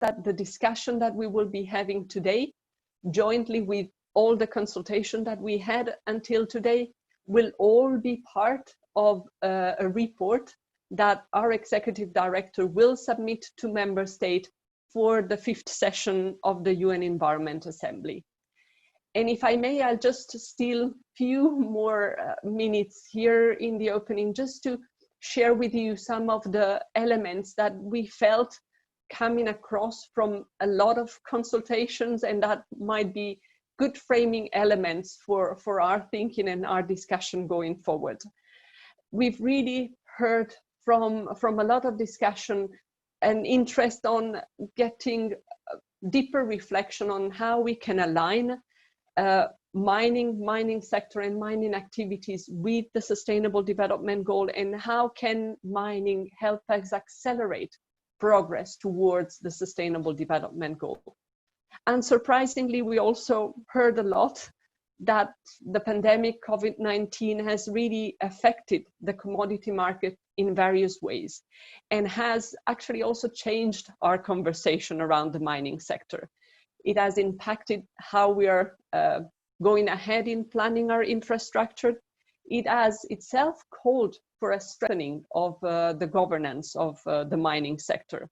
that the discussion that we will be having today, jointly with all the consultation that we had until today, will all be part of a report that our executive director will submit to member state for the 5th session of the UN Environment Assembly. And if I may, I'll just steal few more minutes here in the opening just to share with you some of the elements that we felt coming across from a lot of consultations, and that might be good framing elements for our thinking and our discussion going forward. We've really heard from a lot of discussion and interest on getting deeper reflection on how we can align mining sector and mining activities with the Sustainable Development Goal, and how can mining help us accelerate progress towards the Sustainable Development Goal. Unsurprisingly, we also heard a lot that the pandemic COVID-19 has really affected the commodity market in various ways, and has actually also changed our conversation around the mining sector. It has impacted how we are going ahead in planning our infrastructure. It has itself called for a strengthening of the governance of the mining sector.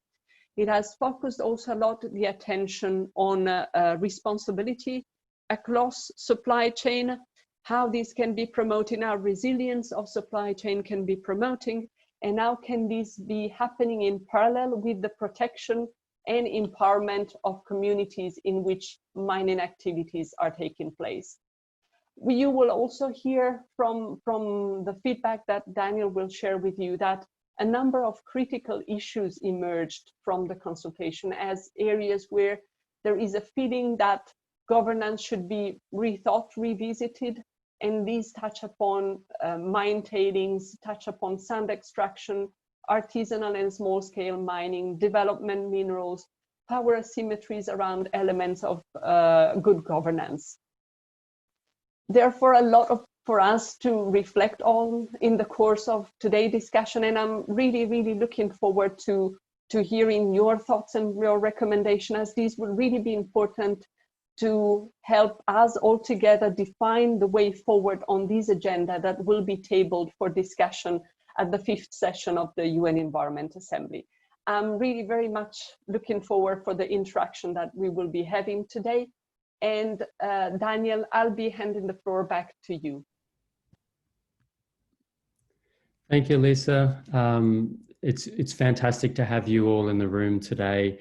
It has focused also a lot the attention on responsibility across supply chain, how this can be promoting our resilience of supply chain can be promoting, and how can this be happening in parallel with the protection and empowerment of communities in which mining activities are taking place. You will also hear from the feedback that Daniel will share with you that a number of critical issues emerged from the consultation as areas where there is a feeling that governance should be rethought, revisited, and these touch upon mine tailings, touch upon sand extraction, artisanal and small-scale mining, development minerals, power asymmetries around elements of good governance. Therefore, a lot for us to reflect on in the course of today's discussion, and I'm really, really looking forward to hearing your thoughts and your recommendation, as these will really be important to help us all together define the way forward on this agenda that will be tabled for discussion at the 5th session of the UN Environment Assembly. I'm really very much looking forward for the interaction that we will be having today. And Daniel, I'll be handing the floor back to you. Thank you, Lisa. It's fantastic to have you all in the room today.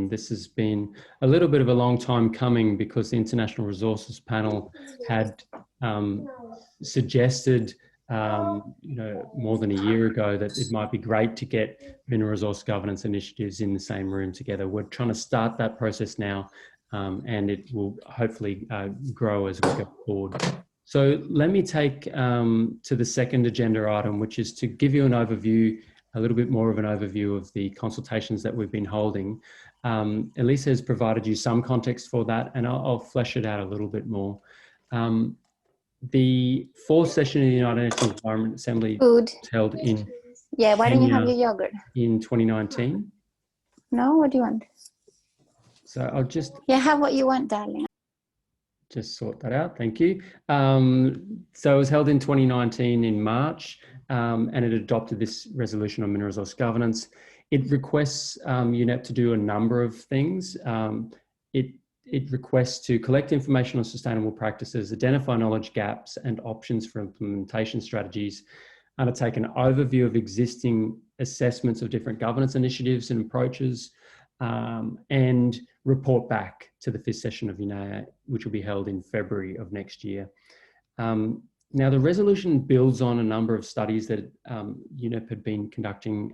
This has been a little bit of a long time coming, because the International Resources Panel had suggested more than a year ago that it might be great to get mineral resource governance initiatives in the same room together. We're trying to start that process now, and it will hopefully grow as we go forward. So let me take to the second agenda item, which is to give you an overview, a little bit more of an overview of the consultations that we've been holding. Elisa has provided you some context for that, and I'll flesh it out a little bit more. The 4th session of the United Nations Environment Assembly was held in why don't you have your yogurt? In 2019. No, what do you want? So I'll just... Yeah, have what you want, darling. Just sort that out, thank you. So it was held in 2019 in March, and it adopted this resolution on mineral resource governance. It requests UNEP to do a number of things. It requests to collect information on sustainable practices, identify knowledge gaps and options for implementation strategies, undertake an overview of existing assessments of different governance initiatives and approaches, and report back to the 5th session of UNEA, which will be held in February of next year. Now, the resolution builds on a number of studies that UNEP had been conducting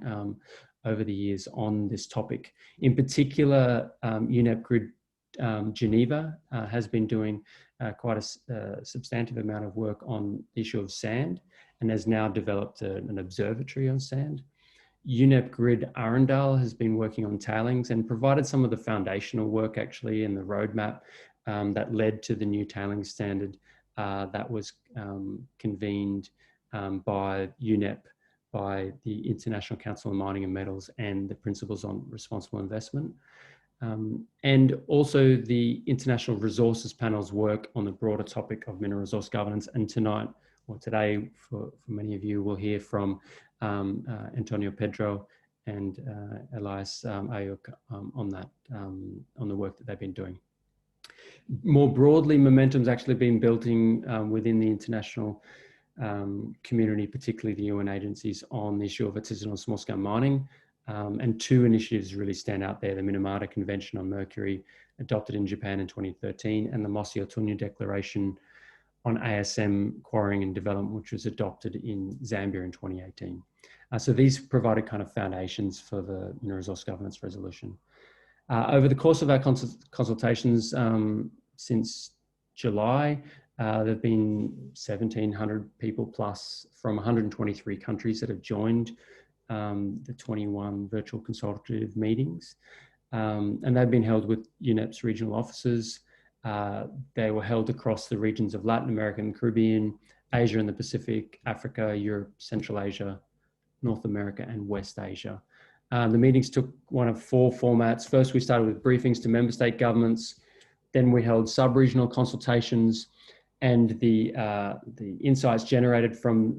over the years on this topic. In particular, UNEP Grid Geneva has been doing quite a substantive amount of work on the issue of sand, and has now developed an observatory on sand. UNEP Grid Arundel has been working on tailings and provided some of the foundational work actually in the roadmap that led to the new tailings standard that was convened by UNEP, by the International Council on Mining and Metals, and the Principles on Responsible Investment. And also the International Resources Panel's work on the broader topic of mineral resource governance. And tonight, or today, for many of you, we'll hear from Antonio Pedro and Elias Ayuk on that, on the work that they've been doing. More broadly, momentum's actually been building within the international community, particularly the UN agencies, on the issue of artisanal small-scale mining. And two initiatives really stand out there: the Minamata Convention on Mercury, adopted in Japan in 2013, and the Mosi Otunya Declaration on ASM quarrying and development, which was adopted in Zambia in 2018. So these provided kind of foundations for the Mineral Resource Governance Resolution. Over the course of our consultations since July, there have been 1,700 people plus from 123 countries that have joined the 21 virtual consultative meetings. And they've been held with UNEP's regional offices. They were held across the regions of Latin America and the Caribbean, Asia and the Pacific, Africa, Europe, Central Asia, North America, and West Asia. The meetings took one of four formats. First, we started with briefings to member state governments. Then we held sub-regional consultations, and the insights generated from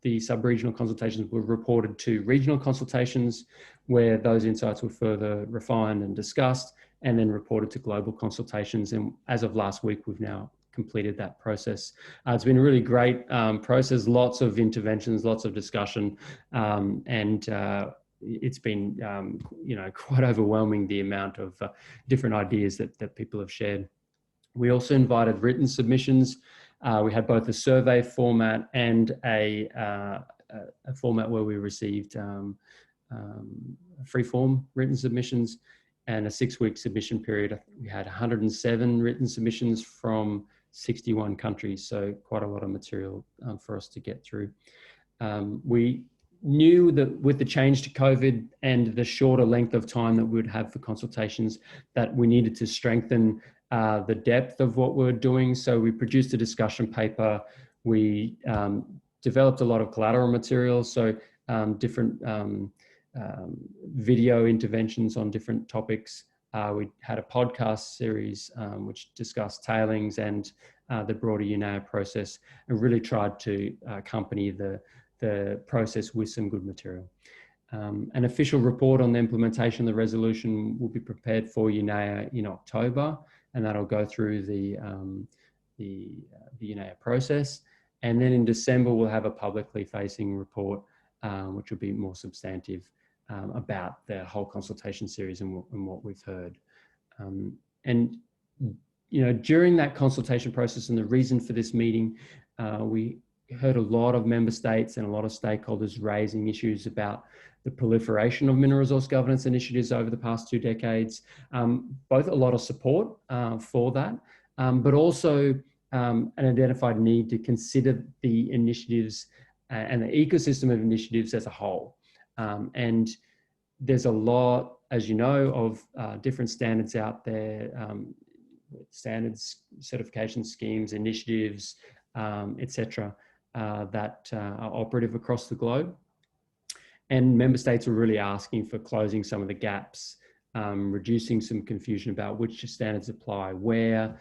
the sub-regional consultations were reported to regional consultations, where those insights were further refined and discussed, and then reported to global consultations. And as of last week, we've now completed that process. It's been a really great process, lots of interventions, lots of discussion, and it's been, quite overwhelming, the amount of different ideas that people have shared. We also invited written submissions. We had both a survey format and a format where we received free-form written submissions, and a 6-week submission period. We had 107 written submissions from 61 countries, so quite a lot of material for us to get through. We knew that with the change to COVID and the shorter length of time that we would have for consultations, that we needed to strengthen the depth of what we're doing. So we produced a discussion paper. We developed a lot of collateral material, so different video interventions on different topics. We had a podcast series which discussed tailings and the broader UNEA process, and really tried to accompany the process with some good material. An official report on the implementation of the resolution will be prepared for UNEA in October, and that'll go through the UNEA process. And then in December, we'll have a publicly facing report, which will be more substantive about the whole consultation series and what we've heard. During that consultation process, and the reason for this meeting, we heard a lot of member states and a lot of stakeholders raising issues about the proliferation of mineral resource governance initiatives over the past 2 decades, both a lot of support for that, but also an identified need to consider the initiatives and the ecosystem of initiatives as a whole. And there's a lot, as you know, of different standards out there, standards, certification schemes, initiatives, etc., that are operative across the globe. And member states are really asking for closing some of the gaps, reducing some confusion about which standards apply where,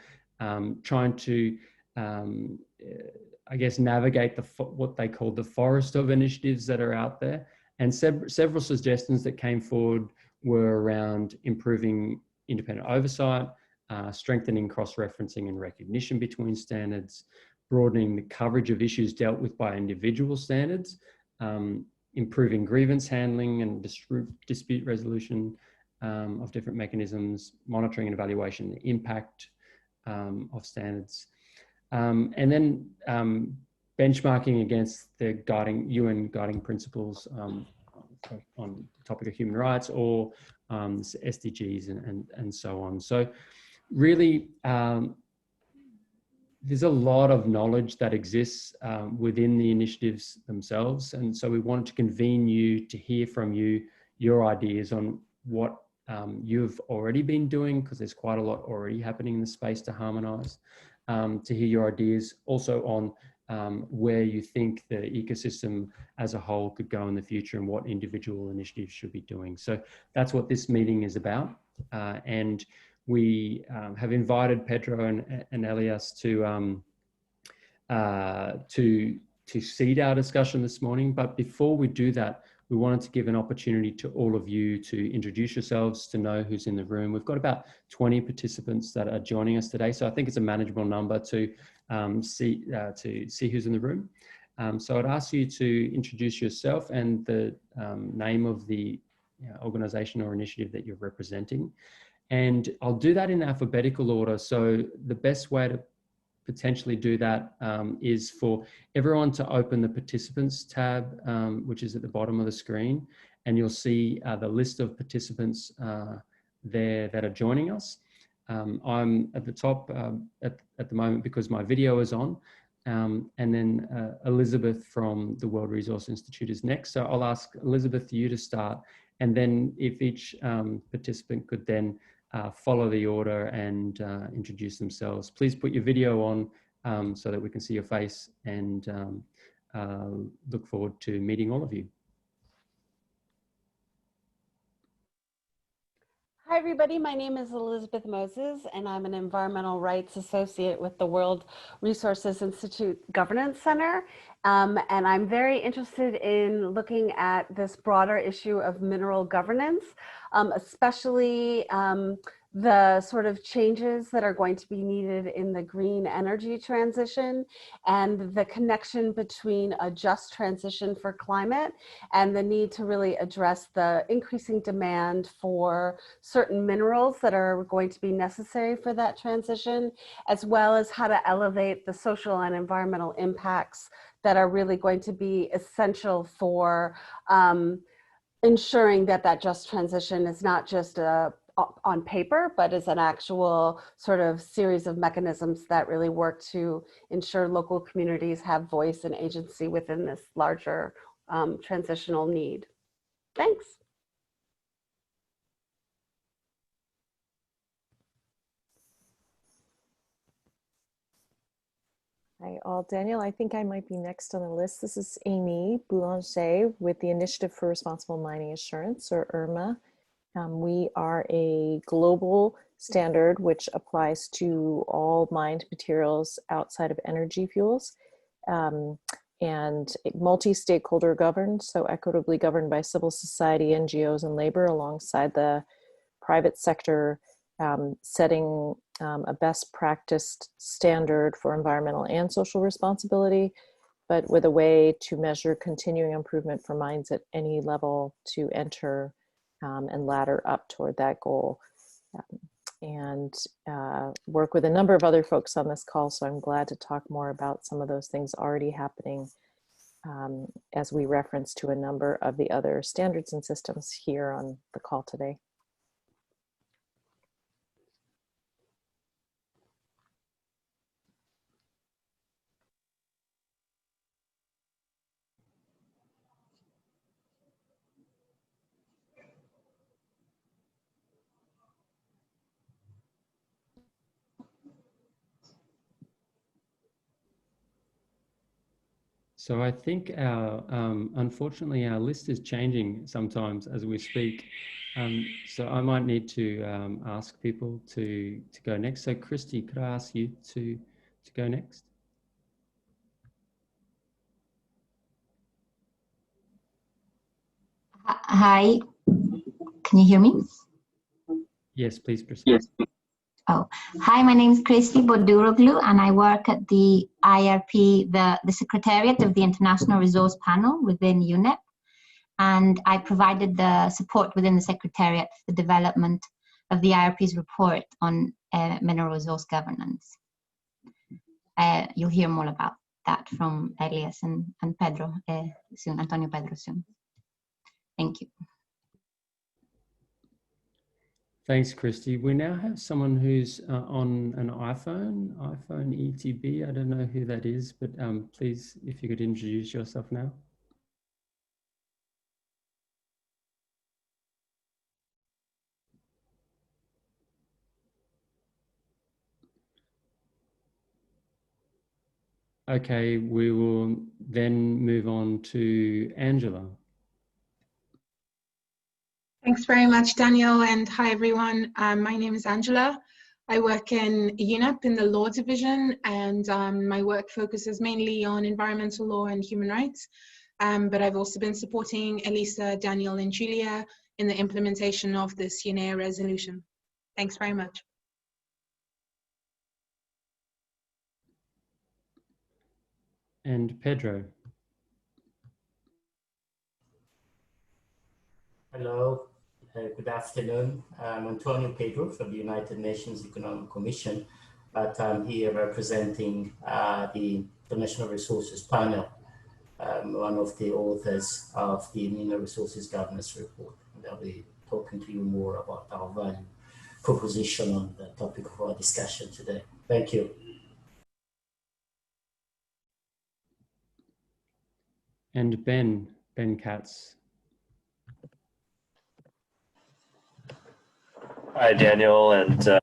trying to, I guess, navigate what they call the forest of initiatives that are out there. And several suggestions that came forward were around improving independent oversight, strengthening cross-referencing and recognition between standards, broadening the coverage of issues dealt with by individual standards, improving grievance handling and dispute resolution of different mechanisms, monitoring and evaluation, the impact of standards, and then benchmarking against the UN guiding principles on the topic of human rights, or SDGs and so on. So really, there's a lot of knowledge that exists within the initiatives themselves. And so we wanted to convene you to hear from you, your ideas on what you've already been doing, because there's quite a lot already happening in the space to harmonise, to hear your ideas also on where you think the ecosystem as a whole could go in the future and what individual initiatives should be doing. So that's what this meeting is about. and we have invited Pedro and Elias to seed our discussion this morning. But before we do that, we wanted to give an opportunity to all of you to introduce yourselves, to know who's in the room. We've got about 20 participants that are joining us today, so I think it's a manageable number to see who's in the room. So I'd ask you to introduce yourself and the name of the organization or initiative that you're representing. And I'll do that in alphabetical order. So the best way to potentially do that is for everyone to open the participants tab, which is at the bottom of the screen, and you'll see the list of participants there that are joining us. I'm at the top at the moment because my video is on, and then Elizabeth from the World Resource Institute is next. So I'll ask Elizabeth, you to start, and then if each participant could then follow the order and introduce themselves. Please put your video on so that we can see your face, and look forward to meeting all of you. Hi, everybody. My name is Elizabeth Moses, and I'm an environmental rights associate with the World Resources Institute Governance Center. And I'm very interested in looking at this broader issue of mineral governance, especially the sort of changes that are going to be needed in the green energy transition, and the connection between a just transition for climate and the need to really address the increasing demand for certain minerals that are going to be necessary for that transition, as well as how to elevate the social and environmental impacts that are really going to be essential for ensuring that that just transition is not just on paper, but is an actual sort of series of mechanisms that really work to ensure local communities have voice and agency within this larger transitional need. Thanks. Hi, all. Daniel, I think I might be next on the list. This is Amy Boulanger with the Initiative for Responsible Mining Assurance, or IRMA. We are a global standard which applies to all mined materials outside of energy fuels, and multi-stakeholder governed, so equitably governed by civil society, NGOs, and labor, alongside the private sector, setting a best practice standard for environmental and social responsibility, but with a way to measure continuing improvement for mines at any level to enter and ladder up toward that goal. And work with a number of other folks on this call, so I'm glad to talk more about some of those things already happening as we reference to a number of the other standards and systems here on the call today. So I think unfortunately, our list is changing sometimes as we speak. So I might need to ask people to go next. So Christy, could I ask you to go next? Hi, can you hear me? Yes, please proceed. Yes. Oh, hi, my name is Christy Boduroglu, and I work at the IRP, the Secretariat of the International Resource Panel within UNEP. And I provided the support within the Secretariat for the development of the IRP's report on mineral resource governance. You'll hear more about that from Elias and Pedro soon, Antonio Pedro soon. Thank you. Thanks, Christy. We now have someone who's on an iPhone ETB. I don't know who that is, but please, if you could introduce yourself now. Okay, we will then move on to Angela. Thanks very much, Daniel, and hi everyone. My name is Angela. I work in UNEP in the law division, and my work focuses mainly on environmental law and human rights. But I've also been supporting Elisa, Daniel, and Julia in the implementation of this UNEA resolution. Thanks very much. And Pedro. Hello, good afternoon. I'm Antonio Pedro from the United Nations Economic Commission, but I'm here representing the International Resources Panel, one of the authors of the Mineral Resources Governance Report. And I'll be talking to you more about our value proposition on the topic of our discussion today. Thank you. And Ben Katz. Hi, Daniel, and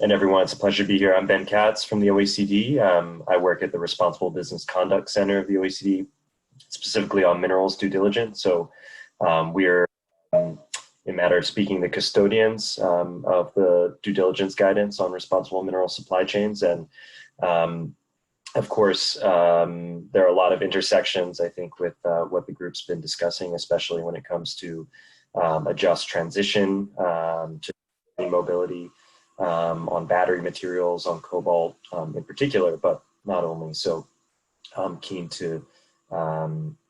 everyone. It's a pleasure to be here. I'm Ben Katz from the OECD. I work at the Responsible Business Conduct Center of the OECD, specifically on minerals due diligence. So we're, in a matter of speaking, the custodians of the due diligence guidance on responsible mineral supply chains. And of course, there are a lot of intersections, I think, with what the group's been discussing, especially when it comes to a just transition to mobility, on battery materials, on cobalt in particular, but not only. So I'm keen to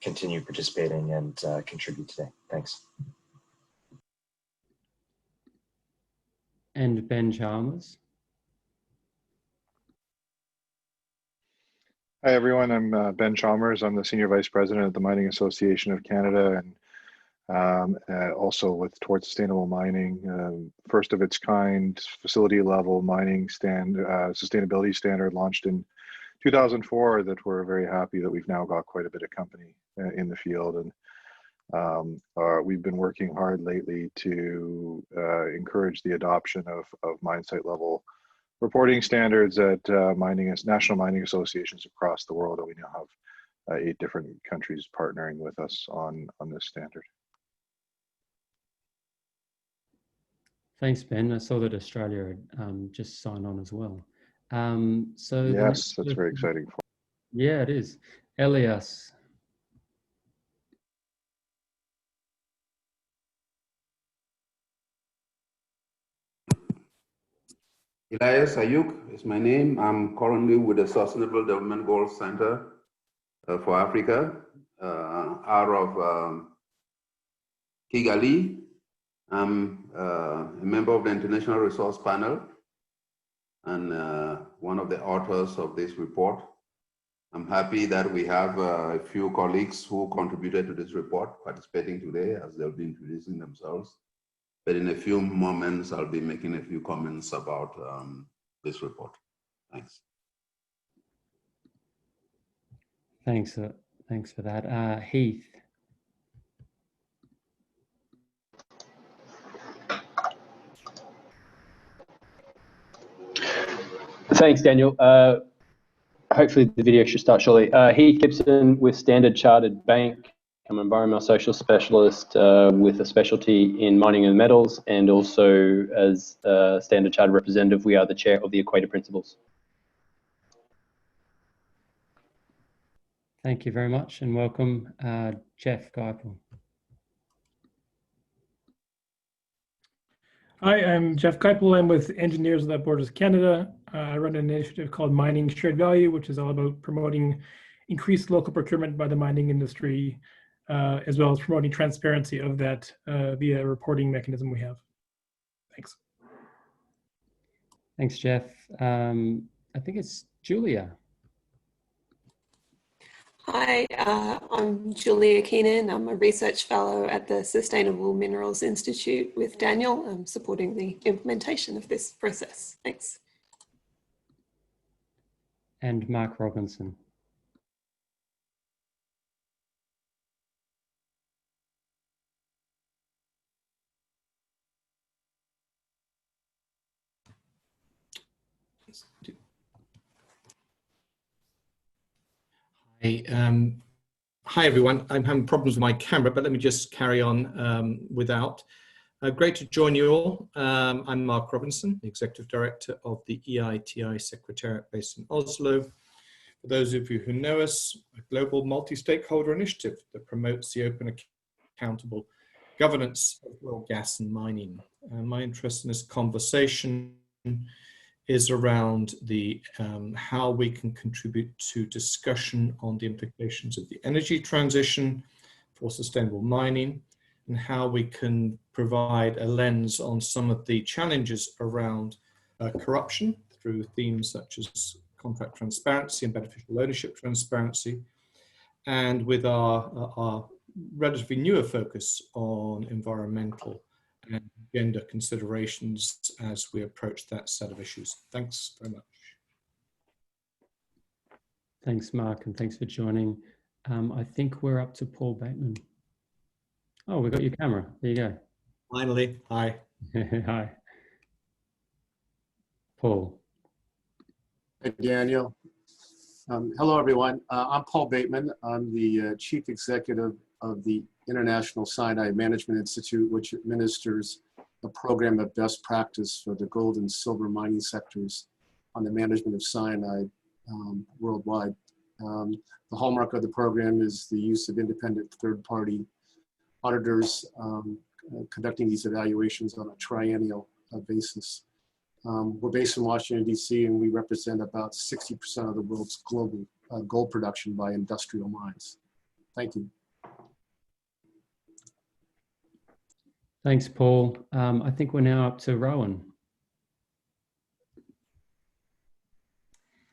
continue participating and contribute today. Thanks. And Ben Chalmers. Hi, everyone. I'm Ben Chalmers. I'm the Senior Vice President at the Mining Association of Canada, and also with towards sustainable mining, first of its kind facility level mining sustainability standard launched in 2004 that we're very happy that we've now got quite a bit of company in the field. And we've been working hard lately to encourage the adoption of mine site level reporting standards at national mining associations across the world, and we now have 8 different countries partnering with us on this standard. Thanks, Ben. I saw that Australia just signed on as well. So yes, that's very exciting. Yeah, it is. Elias. Elias Ayuk is my name. I'm currently with the Sustainable Development Goals Center for Africa out of Kigali. I'm a member of the International Resource Panel and one of the authors of this report. I'm happy that we have a few colleagues who contributed to this report participating today, as they'll be introducing themselves. But in a few moments, I'll be making a few comments about this report. Thanks. Thanks for that. Heath. Thanks, Daniel. Hopefully the video should start shortly. Heath Gibson with Standard Chartered Bank. I'm an environmental social specialist with a specialty in mining and metals, and also as a Standard Chartered representative, we are the chair of the Equator Principles. Thank you very much and welcome, Jeff Geipel. Hi, I'm Jeff Geipel. I'm with Engineers Without Borders Canada. I run an initiative called Mining Shared Value, which is all about promoting increased local procurement by the mining industry, as well as promoting transparency of that via a reporting mechanism we have. Thanks. Thanks, Jeff. I think it's Julia. Hi, I'm Julia Keenan. I'm a research fellow at the Sustainable Minerals Institute with Daniel. I'm supporting the implementation of this process. Thanks. And Mark Robinson. Hi everyone. I'm having problems with my camera, but let me just carry on without. Great to join you all. I'm Mark Robinson, the Executive Director of the EITI Secretariat based in Oslo. For those of you who know us, a global multi-stakeholder initiative that promotes the open, accountable governance of oil, gas and mining. My interest in this conversation is around the how we can contribute to discussion on the implications of the energy transition for sustainable mining, and how we can provide a lens on some of the challenges around corruption through themes such as contract transparency and beneficial ownership transparency, and with our relatively newer focus on environmental and gender considerations as we approach that set of issues. Thanks very much. Thanks, Mark, and thanks for joining. I think we're up to Paul Bateman. Oh, we've got your camera. There you go. Finally, hi. Hi. Paul. Hey, Daniel. Hello, everyone. I'm Paul Bateman. I'm the Chief Executive of the International Cyanide Management Institute, which administers a program of best practice for the gold and silver mining sectors on the management of cyanide worldwide. The hallmark of the program is the use of independent third-party auditors conducting these evaluations on a triennial basis. We're based in Washington, D.C., and we represent about 60% of the world's global gold production by industrial mines. Thank you. Thanks, Paul. I think we're now up to Rowan.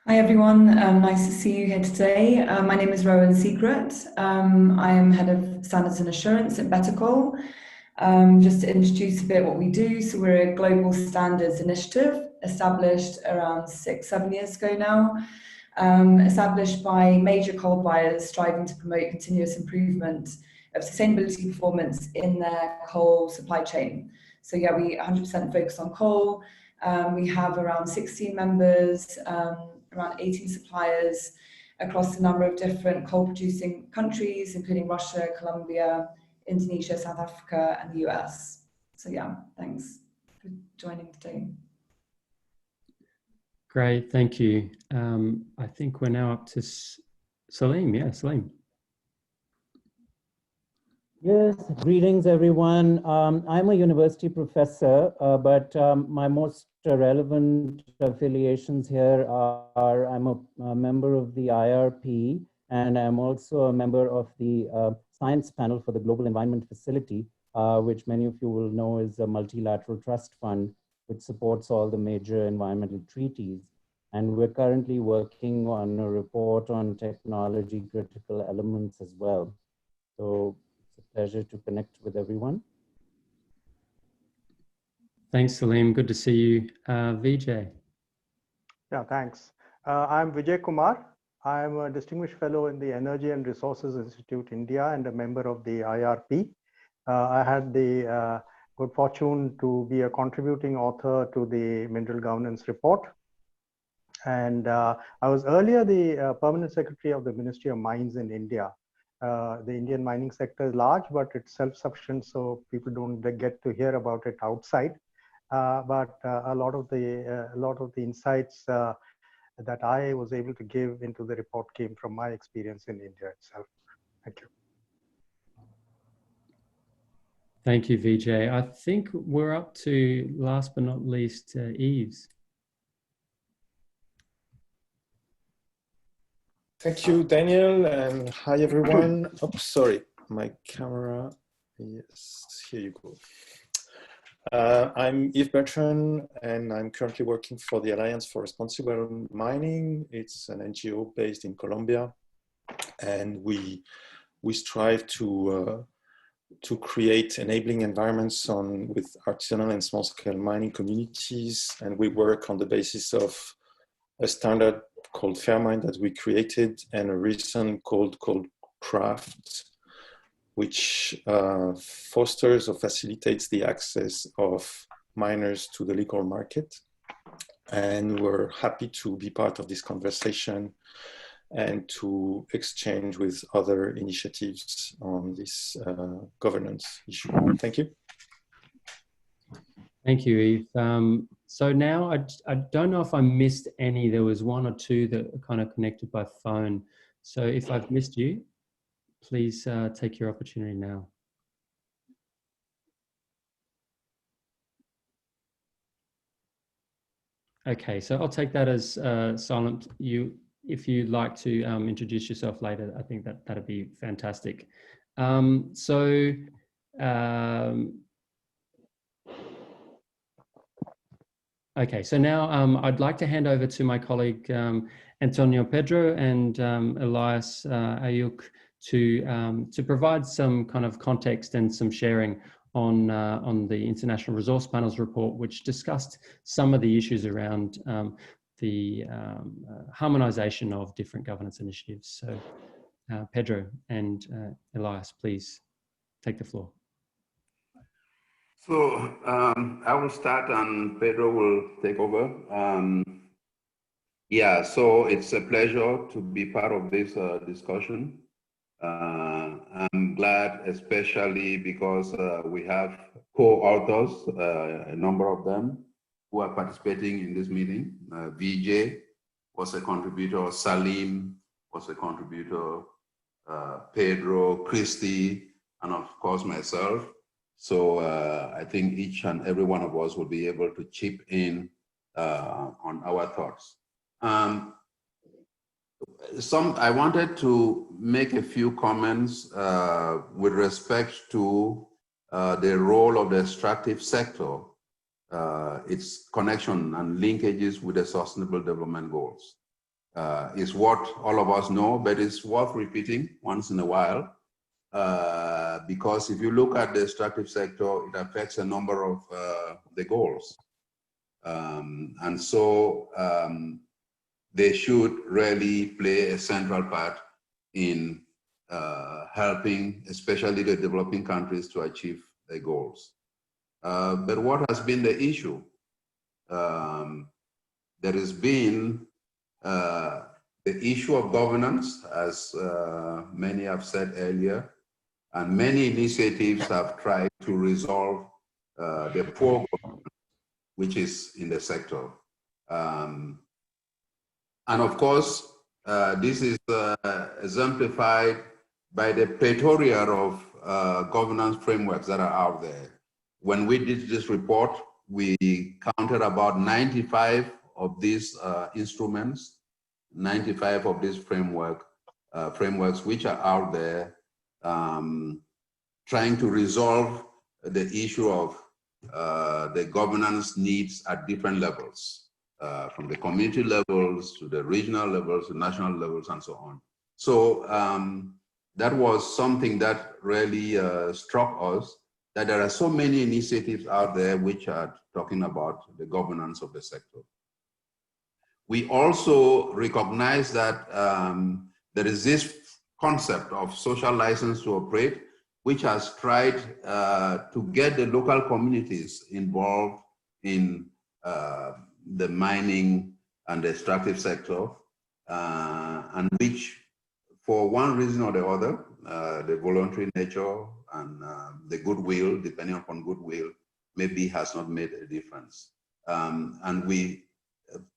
Hi everyone, nice to see you here today. My name is Rowan Secret. I am Head of Standards and Assurance at Better Coal. Just to introduce a bit what we do, so we're a global standards initiative established around 6-7 years ago now, established by major coal buyers striving to promote continuous improvement of sustainability performance in their coal supply chain. So yeah, we 100% focus on coal. We have around 16 members, around 18 suppliers across a number of different coal producing countries, including Russia, Colombia, Indonesia, South Africa, and the US. So yeah, thanks for joining today. Great, thank you. I think we're now up to Salim. Yeah, Salim. Yes, greetings everyone. I'm a university professor, but my most relevant affiliations here are I'm a member of the IRP, and I'm also a member of the science panel for the Global Environment Facility, which many of you will know is a multilateral trust fund which supports all the major environmental treaties. And we're currently working on a report on technology critical elements as well. So it's a pleasure to connect with everyone. Thanks, Salim. Good to see you. Vijay. Yeah, thanks. I'm Vijay Kumar. I'm a distinguished fellow in the Energy and Resources Institute, India, and a member of the IRP. I had the good fortune to be a contributing author to the Mineral Governance Report. And I was earlier the Permanent Secretary of the Ministry of Mines in India. The Indian mining sector is large, but it's self-sufficient, so people don't get to hear about it outside. But a lot of the insights that I was able to give into the report came from my experience in India itself. Thank you. Thank you, Vijay. I think we're up to, last but not least, Yves. Thank you, Daniel, and hi everyone. Oh, sorry, my camera. Yes, here you go. I'm Yves Bertrand, and I'm currently working for the Alliance for Responsible Mining. It's an NGO based in Colombia, and we strive to create enabling environments with artisanal and small-scale mining communities, and we work on the basis of a standard called Fairmine that we created, and a recent code called Craft, which fosters or facilitates the access of miners to the legal market. And we're happy to be part of this conversation and to exchange with other initiatives on this governance issue. Thank you. Thank you, Eve. So now I don't know if I missed any. There was one or two that are kind of connected by phone. So if I've missed you, please take your opportunity now. Okay, so I'll take that as silent. If you'd like to introduce yourself later, I think that'd be fantastic. Okay, so now I'd like to hand over to my colleague Antonio Pedro and Elias Ayuk to provide some kind of context and some sharing on the International Resource Panel's report, which discussed some of the issues around the harmonization of different governance initiatives. So Pedro and Elias, please take the floor. So I will start and Pedro will take over. Yeah, so it's a pleasure to be part of this discussion. I'm glad, especially because we have co-authors, a number of them, who are participating in this meeting. VJ was a contributor, Salim was a contributor, Pedro, Christy, and of course myself. So I think each and every one of us will be able to chip in on our thoughts. I wanted to make a few comments with respect to the role of the extractive sector, its connection and linkages with the Sustainable Development Goals. It's what all of us know, but it's worth repeating once in a while, because if you look at the extractive sector, it affects a number of the goals. And so they should really play a central part in helping, especially the developing countries, to achieve their goals. But what has been the issue? There has been the issue of governance, as many have said earlier, and many initiatives have tried to resolve the poor governance which is in the sector. And of course, this is exemplified by the plethora of governance frameworks that are out there. When we did this report, we counted about 95 of these instruments, 95 of these frameworks which are out there, trying to resolve the issue of the governance needs at different levels. From the community levels to the regional levels, to national levels, and so on. So that was something that really struck us, that there are so many initiatives out there which are talking about the governance of the sector. We also recognize that there is this concept of social license to operate, which has tried to get the local communities involved in the mining and the extractive sector, and which, for one reason or the other, the voluntary nature and the goodwill, depending upon goodwill, maybe has not made a difference. And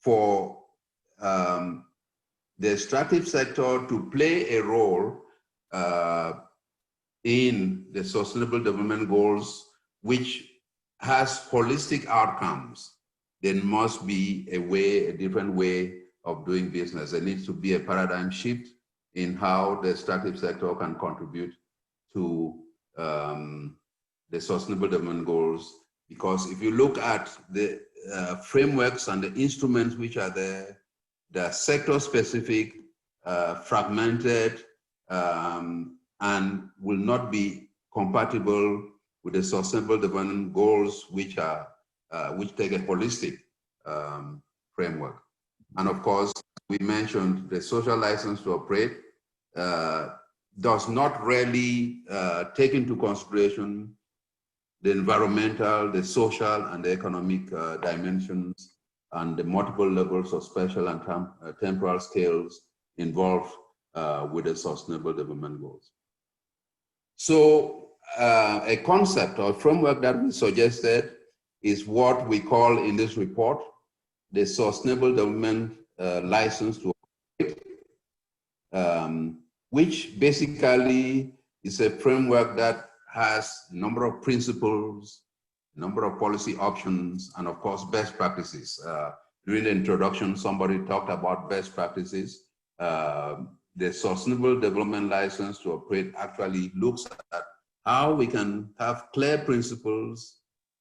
for the extractive sector to play a role in the Sustainable Development Goals, which has holistic outcomes, there must be a different way of doing business. There needs to be a paradigm shift in how the extractive sector can contribute to the Sustainable Development Goals. Because if you look at the frameworks and the instruments which are there, they're sector-specific, fragmented, and will not be compatible with the Sustainable Development Goals, which take a holistic framework. And of course, we mentioned the social license to operate does not really take into consideration the environmental, the social, and the economic dimensions, and the multiple levels of spatial and temporal scales involved with the Sustainable Development Goals. So a concept or framework that we suggested is what we call in this report the Sustainable Development License to Operate, which basically is a framework that has a number of principles, a number of policy options, and of course, best practices. During the introduction, somebody talked about best practices. The Sustainable Development License to Operate actually looks at how we can have clear principles,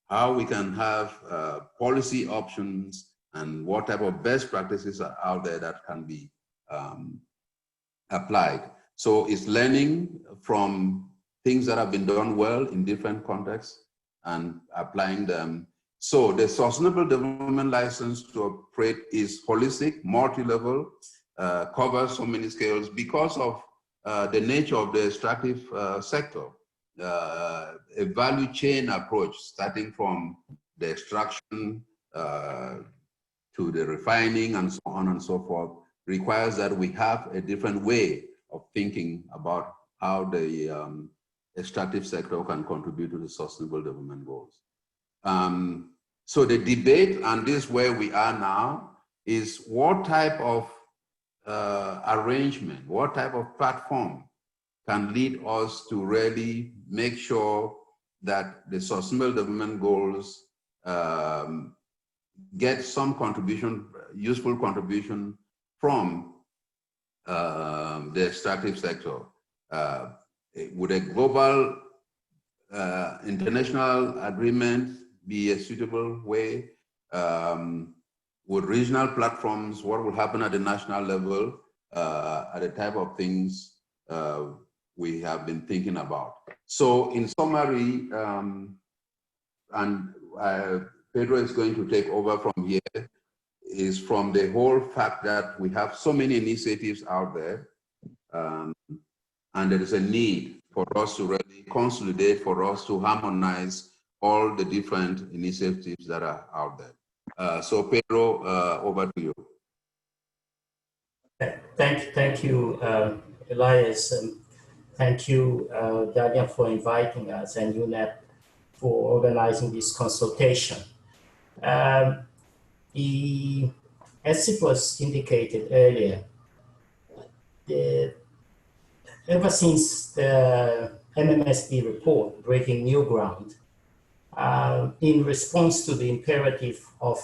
how we can have policy options, and what type of best practices are out there that can be applied. So it's learning from things that have been done well in different contexts and applying them. So the Sustainable Development License to Operate is holistic, multi-level, covers so many scales because of the nature of the extractive sector. A value chain approach, starting from the extraction to the refining and so on and so forth, requires that we have a different way of thinking about how the extractive sector can contribute to the Sustainable Development Goals. So the debate, and this is where we are now, is what type of arrangement, what type of platform can lead us to really make sure that the Sustainable Development Goals get some contribution, useful contribution from the extractive sector. Would a global international agreement be a suitable way? Would regional platforms, what will happen at the national level, are the type of things we have been thinking about. So in summary, and Pedro is going to take over from here, is from the whole fact that we have so many initiatives out there, and there is a need for us to really consolidate, for us to harmonize all the different initiatives that are out there. So Pedro, over to you. Thank you, Elias, and thank you, Daniel, for inviting us, and UNEP for organizing this consultation. As it was indicated earlier, ever since the MMSD report, Breaking New Ground, in response to the imperative of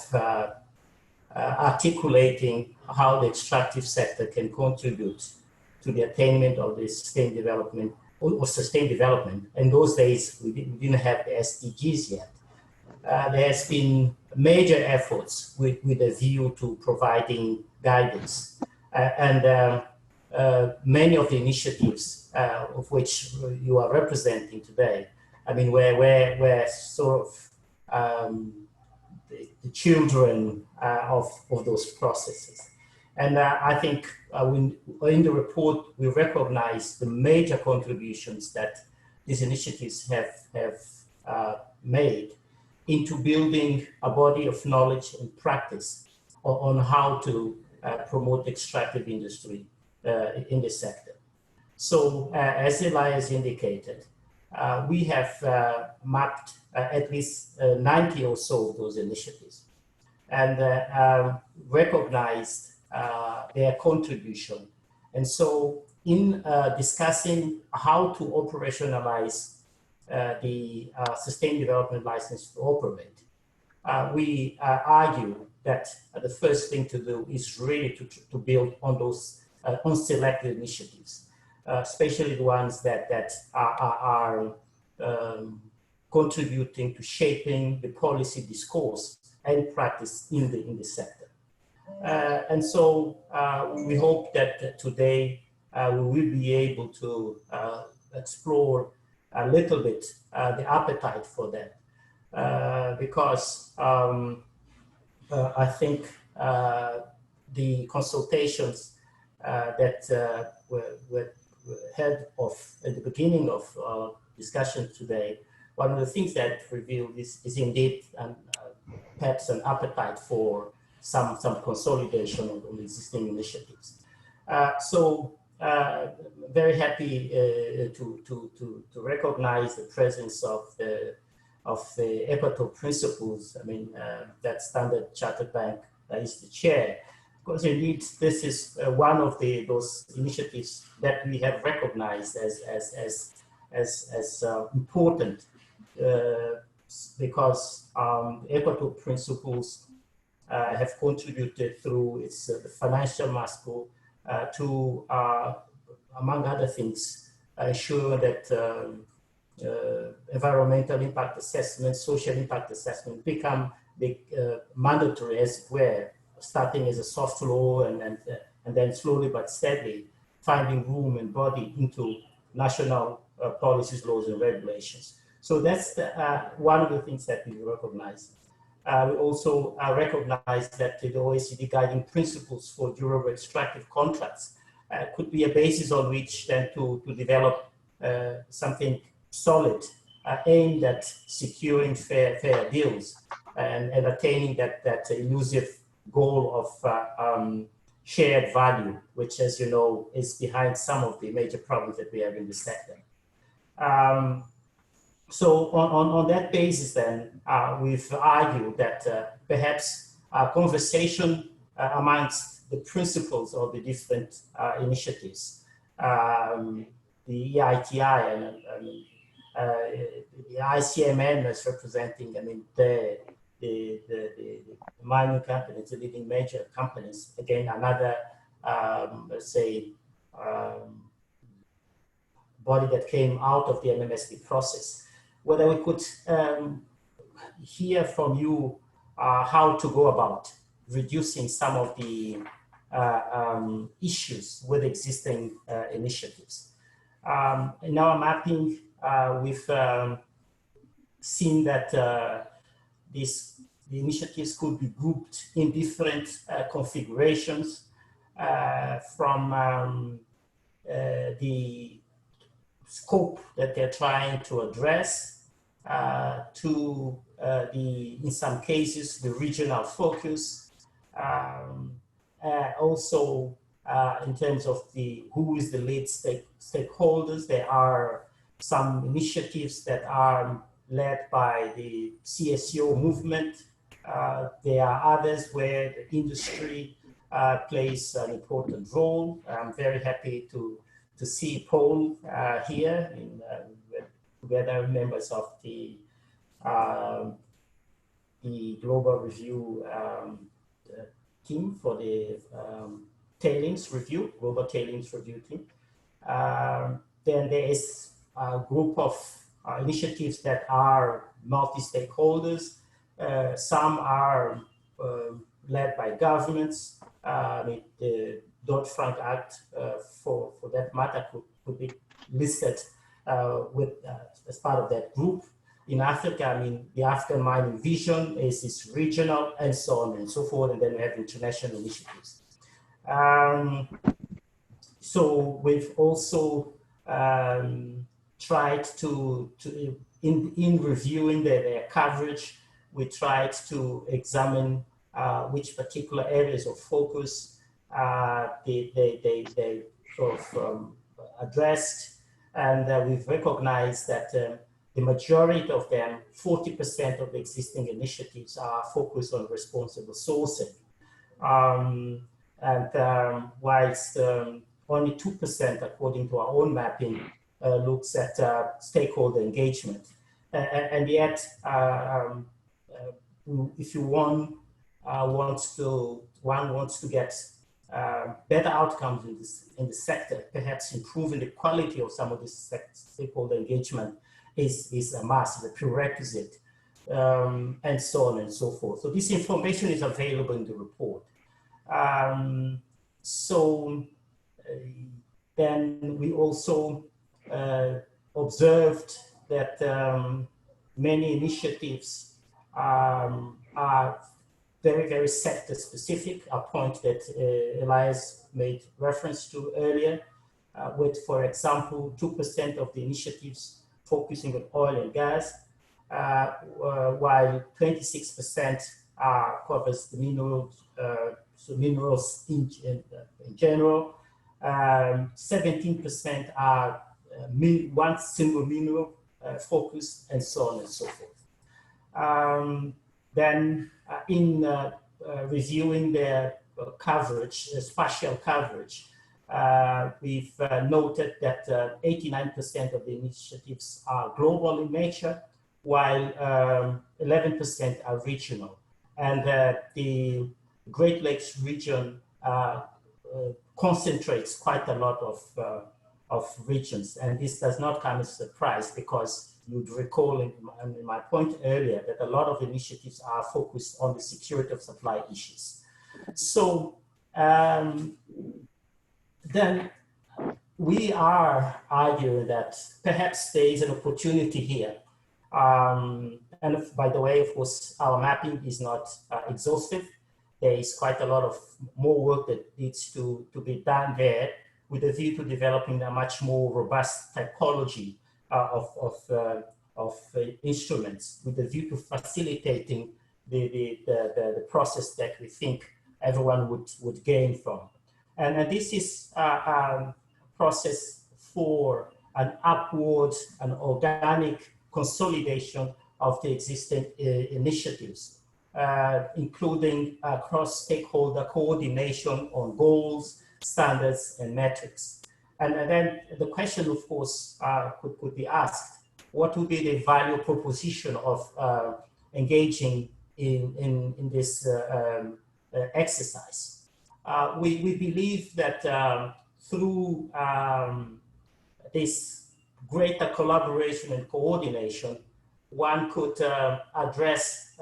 articulating how the extractive sector can contribute to the attainment of the sustained development, or sustained development. In those days, we didn't have the SDGs yet. There has been major efforts with a view to providing guidance. Many of the initiatives of which you are representing today, I mean, we're sort of the children of those processes. And I think in the report, we recognize the major contributions that these initiatives have made into building a body of knowledge and practice on how to promote extractive industry in the sector. So as Elias indicated, we have mapped at least 90 or so of those initiatives and recognized their contribution. And so in discussing how to operationalize the Sustained Development License to Operate, we argue that the first thing to do is really to build on those unselected initiatives, especially the ones that are contributing to shaping the policy discourse and practice in the sector. And so we hope that today we will be able to explore a little bit the appetite for that, because I think the consultations that were held at the beginning of discussion today, one of the things that revealed is indeed perhaps an appetite for some consolidation on existing initiatives. So very happy to recognize the presence of the the Equator Principles, I mean, that Standard Chartered Bank is the chair, because indeed this is one of those initiatives that we have recognized as important, because Equator Principles have contributed through its financial muscle to, among other things, ensure that environmental impact assessment, social impact assessment become mandatory, as it were, starting as a soft law and then slowly but steadily finding room and body into national policies, laws, and regulations. So that's one of the things that we recognize. We also recognize that the OECD guiding principles for durable extractive contracts could be a basis on which then to develop something solid aimed at securing fair deals and attaining that elusive goal of shared value, which, as you know, is behind some of the major problems that we have in the sector. So on that basis, then, we've argued that perhaps conversation amongst the principles of the different initiatives, the EITI and the ICMN as representing, I mean, the mining companies, the leading major companies, again, another, let's say, body that came out of the MMSD process, whether we could hear from you how to go about reducing some of the issues with existing initiatives. In our mapping, we've seen that the initiatives could be grouped in different configurations, from the scope that they're trying to address to in some cases, the regional focus. Also, in terms of who is the lead stakeholders, there are some initiatives that are led by the CSO movement. There are others where the industry plays an important role. I'm very happy to see Paul here, together members of the Global Review team for the tailings review, Global Tailings Review team. Then there is a group of initiatives that are multi-stakeholders. Some are led by governments. The Dodd-Frank Act, for that matter, could be listed as part of that group. In Africa, I mean, the African Mining Vision is regional, and so on and so forth, and then we have international initiatives. So we've also tried to in reviewing their coverage, we tried to examine which particular areas of focus they sort of addressed, and we've recognized that the majority of them, 40% of the existing initiatives, are focused on responsible sourcing. Whilst only 2%, according to our own mapping, looks at stakeholder engagement. And yet, if one wants to get better outcomes in the sector, perhaps improving the quality of some of this stakeholder engagement is a must, a prerequisite, and so on and so forth. So this information is available in the report. Then we also observed that many initiatives are very, very sector specific, a point that Elias made reference to earlier, with, for example, 2% of the initiatives focusing on oil and gas, while 26% covers the minerals, so minerals in general. 17% are one single mineral focused, and so on and so forth. Then in reviewing their coverage, spatial coverage, we've noted that 89% of the initiatives are global in nature, while 11% are regional. And the Great Lakes region concentrates quite a lot of regions. And this does not come as a surprise, because you'd recall in my point earlier that a lot of initiatives are focused on the security of supply issues. So then we are arguing that perhaps there is an opportunity here. And by the way, of course, our mapping is not exhaustive. There is quite a lot of more work that needs to be done there, with a view to developing a much more robust typology of instruments, with a view to facilitating the process that we think everyone would gain from. And this is a process for an upward and organic consolidation of the existing initiatives, including cross-stakeholder coordination on goals, standards, and metrics. And then the question, of course, could be asked: what would be the value proposition of engaging in this exercise? We believe that through this greater collaboration and coordination, one could address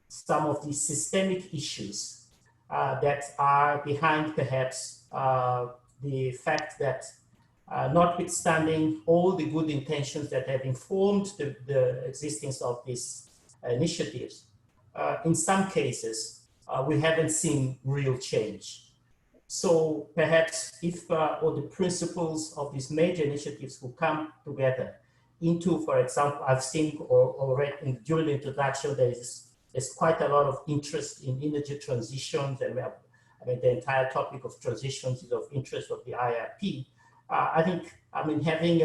some of the systemic issues that are behind perhaps the fact that notwithstanding all the good intentions that have informed the existence of these initiatives, in some cases, we haven't seen real change. So perhaps if all the principles of these major initiatives will come together into, for example, I've seen already during the introduction, there's quite a lot of interest in energy transitions, and the entire topic of transitions is of interest of the IRP. I think, having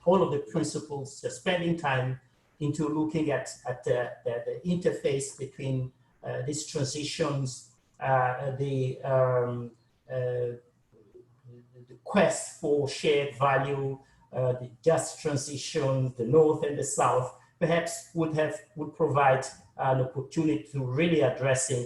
all of the principles, spending time into looking at the interface between these transitions, the quest for shared value, the just transition, the North and the South, perhaps would provide an opportunity to really addressing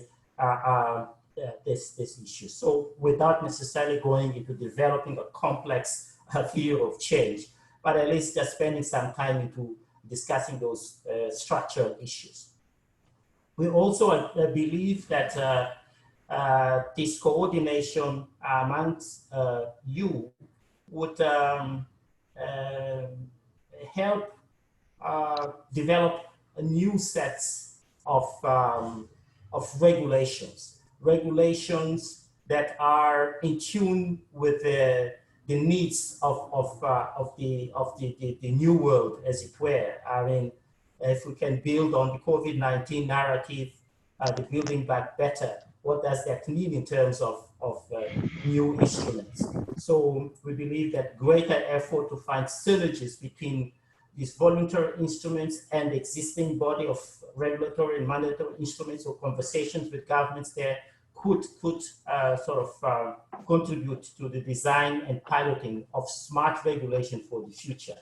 this issue. So without necessarily going into developing a complex theory of change, but at least just spending some time into discussing those structural issues. We also believe that this coordination amongst you would help develop new sets of regulations that are in tune with the needs of the new world, as it were. If we can build on the COVID-19 narrative, the Building Back Better, what does that mean in terms of new instruments? So we believe that greater effort to find synergies between these voluntary instruments and the existing body of regulatory and mandatory instruments, or conversations with governments there, could contribute to the design and piloting of smart regulation for the future.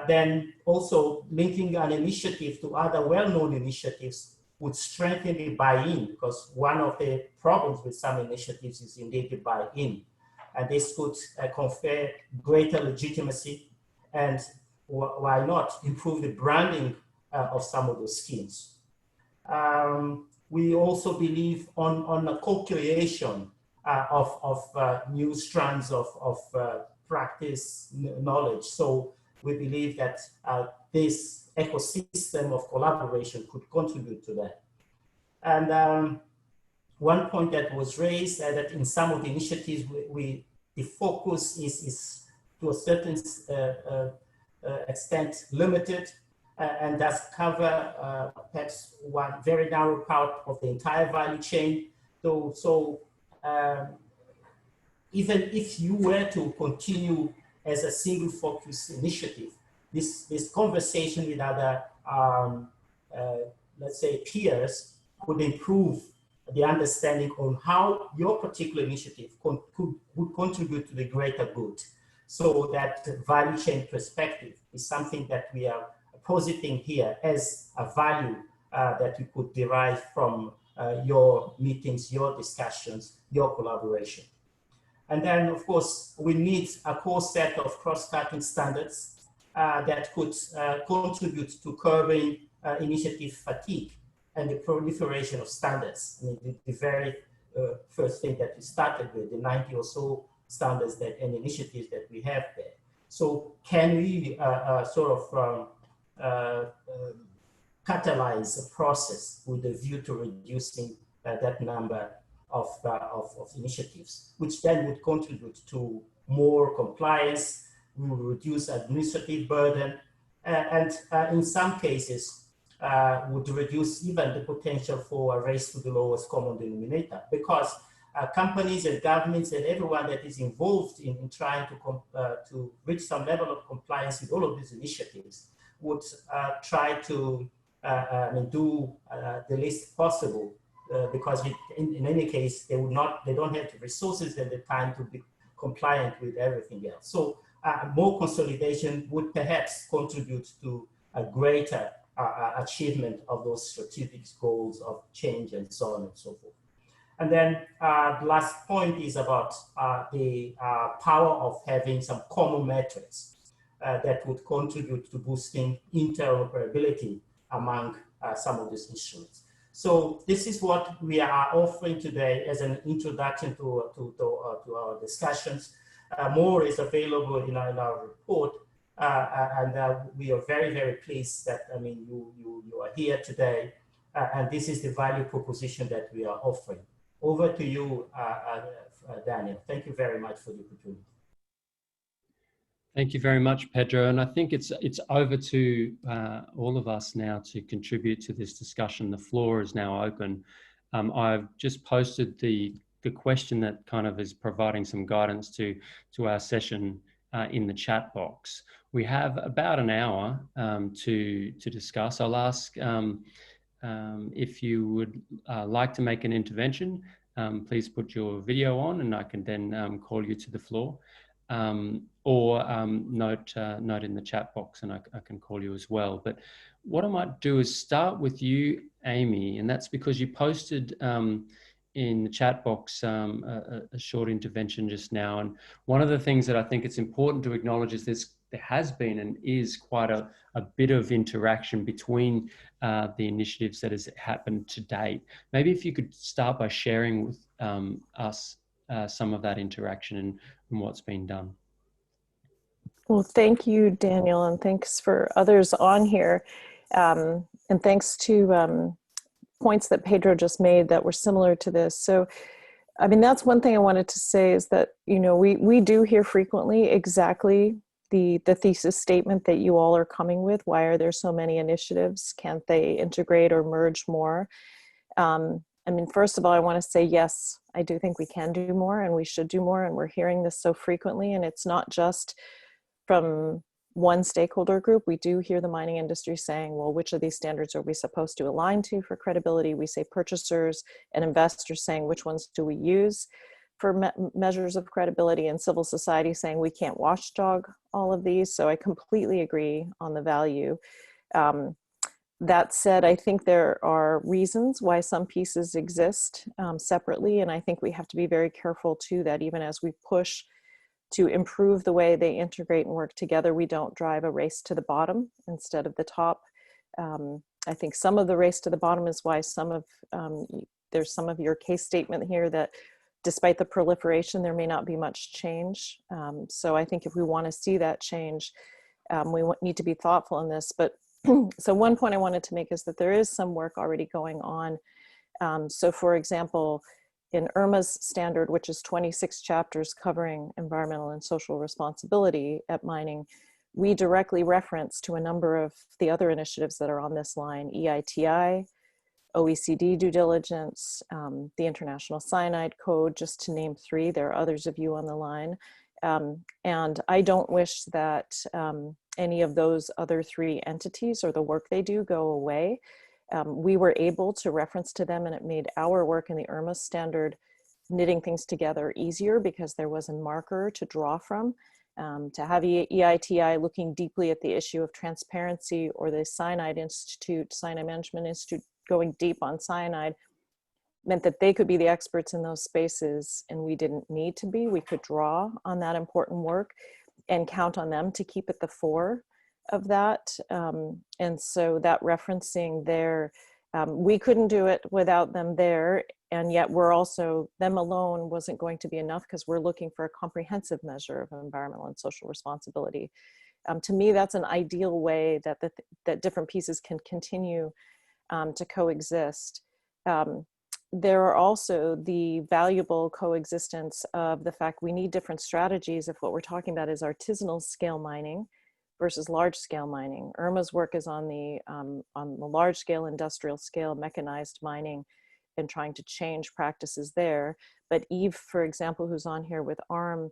Then also linking an initiative to other well-known initiatives would strengthen the buy-in, because one of the problems with some initiatives is indeed the buy-in. And this could confer greater legitimacy, and why not improve the branding of some of those schemes. We also believe on a co-creation of new strands of practice knowledge. So we believe that this ecosystem of collaboration could contribute to that. And one point that was raised that in some of the initiatives, the focus is to a certain extent limited, and does cover perhaps one very narrow part of the entire value chain. So even if you were to continue as a single focus initiative, this conversation with other let's say, peers would improve the understanding on how your particular initiative would contribute to the greater good. So that value chain perspective is something that we are positing here as a value that we could derive from your meetings, your discussions, your collaboration. And then, of course, we need a core set of cross-cutting standards that could contribute to curbing initiative fatigue and the proliferation of standards. I mean, the very first thing that we started with, the 90 or so standards and initiatives that we have there. So can we sort of catalyze a process with a view to reducing that number of initiatives, which then would contribute to more compliance, we will reduce administrative burden, and in some cases would reduce even the potential for a race to the lowest common denominator, because companies and governments and everyone that is involved in trying to reach some level of compliance with all of these initiatives would try to do the least possible, because in any case they don't have the resources and the time to be compliant with everything else. So more consolidation would perhaps contribute to a greater achievement of those strategic goals of change and so on and so forth. And then the last point is about the power of having some common metrics that would contribute to boosting interoperability among some of these instruments. So this is what we are offering today as an introduction to our discussions. More is available in our report, and we are very, very pleased that you are here today, and this is the value proposition that we are offering. Over to you, Daniel. Thank you very much for the opportunity. Thank you very much, Pedro. And I think it's over to all of us now to contribute to this discussion. The floor is now open. I've just posted the question that kind of is providing some guidance to our session in the chat box. We have about an hour to discuss. I'll ask if you would like to make an intervention, please put your video on and I can then call you to the floor. Or note in the chat box and I can call you as well. But what I might do is start with you, Amy, and that's because you posted in the chat box a short intervention just now. And one of the things that I think it's important to acknowledge is there has been and is quite a bit of interaction between the initiatives that has happened to date. Maybe if you could start by sharing with us some of that interaction and what's been done. Well, thank you, Daniel, and thanks for others on here. And thanks to points that Pedro just made that were similar to this. So, I mean, that's one thing I wanted to say is that, we do hear frequently exactly the thesis statement that you all are coming with. Why are there so many initiatives? Can't they integrate or merge more? I mean, first of all, I want to say, yes, I do think we can do more and we should do more. And we're hearing this so frequently. And it's not just from one stakeholder group. We do hear the mining industry saying, well, which of these standards are we supposed to align to for credibility? We say purchasers and investors saying, which ones do we use for measures of credibility, and civil society saying we can't watchdog all of these. So I completely agree on the value. That said, I think there are reasons why some pieces exist separately. And I think we have to be very careful too, that even as we push to improve the way they integrate and work together, we don't drive a race to the bottom instead of the top. I think some of the race to the bottom is why there's some of your case statement here that despite the proliferation, there may not be much change. So I think if we want to see that change, we need to be thoughtful in this. But so one point I wanted to make is that there is some work already going on. So for example, in IRMA's standard, which is 26 chapters covering environmental and social responsibility at mining, we directly reference to a number of the other initiatives that are on this line: EITI, OECD due diligence, the International Cyanide Code, just to name three. There are others of you on the line. And I don't wish that any of those other three entities or the work they do go away. We were able to reference to them, and it made our work in the IRMA standard knitting things together easier because there was a marker to draw from. To have EITI looking deeply at the issue of transparency, or the Cyanide Management Institute going deep on cyanide, meant that they could be the experts in those spaces, and we didn't need to be. We could draw on that important work and count on them to keep at the fore of that. And so that referencing there, we couldn't do it without them there, and yet we're also, them alone wasn't going to be enough because we're looking for a comprehensive measure of environmental and social responsibility. To me, that's an ideal way that, that different pieces can continue to coexist. There are also the valuable coexistence of the fact we need different strategies if what we're talking about is artisanal scale mining versus large scale mining. IRMA's work is on the large scale, industrial scale, mechanized mining, and trying to change practices there. But Eve, for example, who's on here with ARM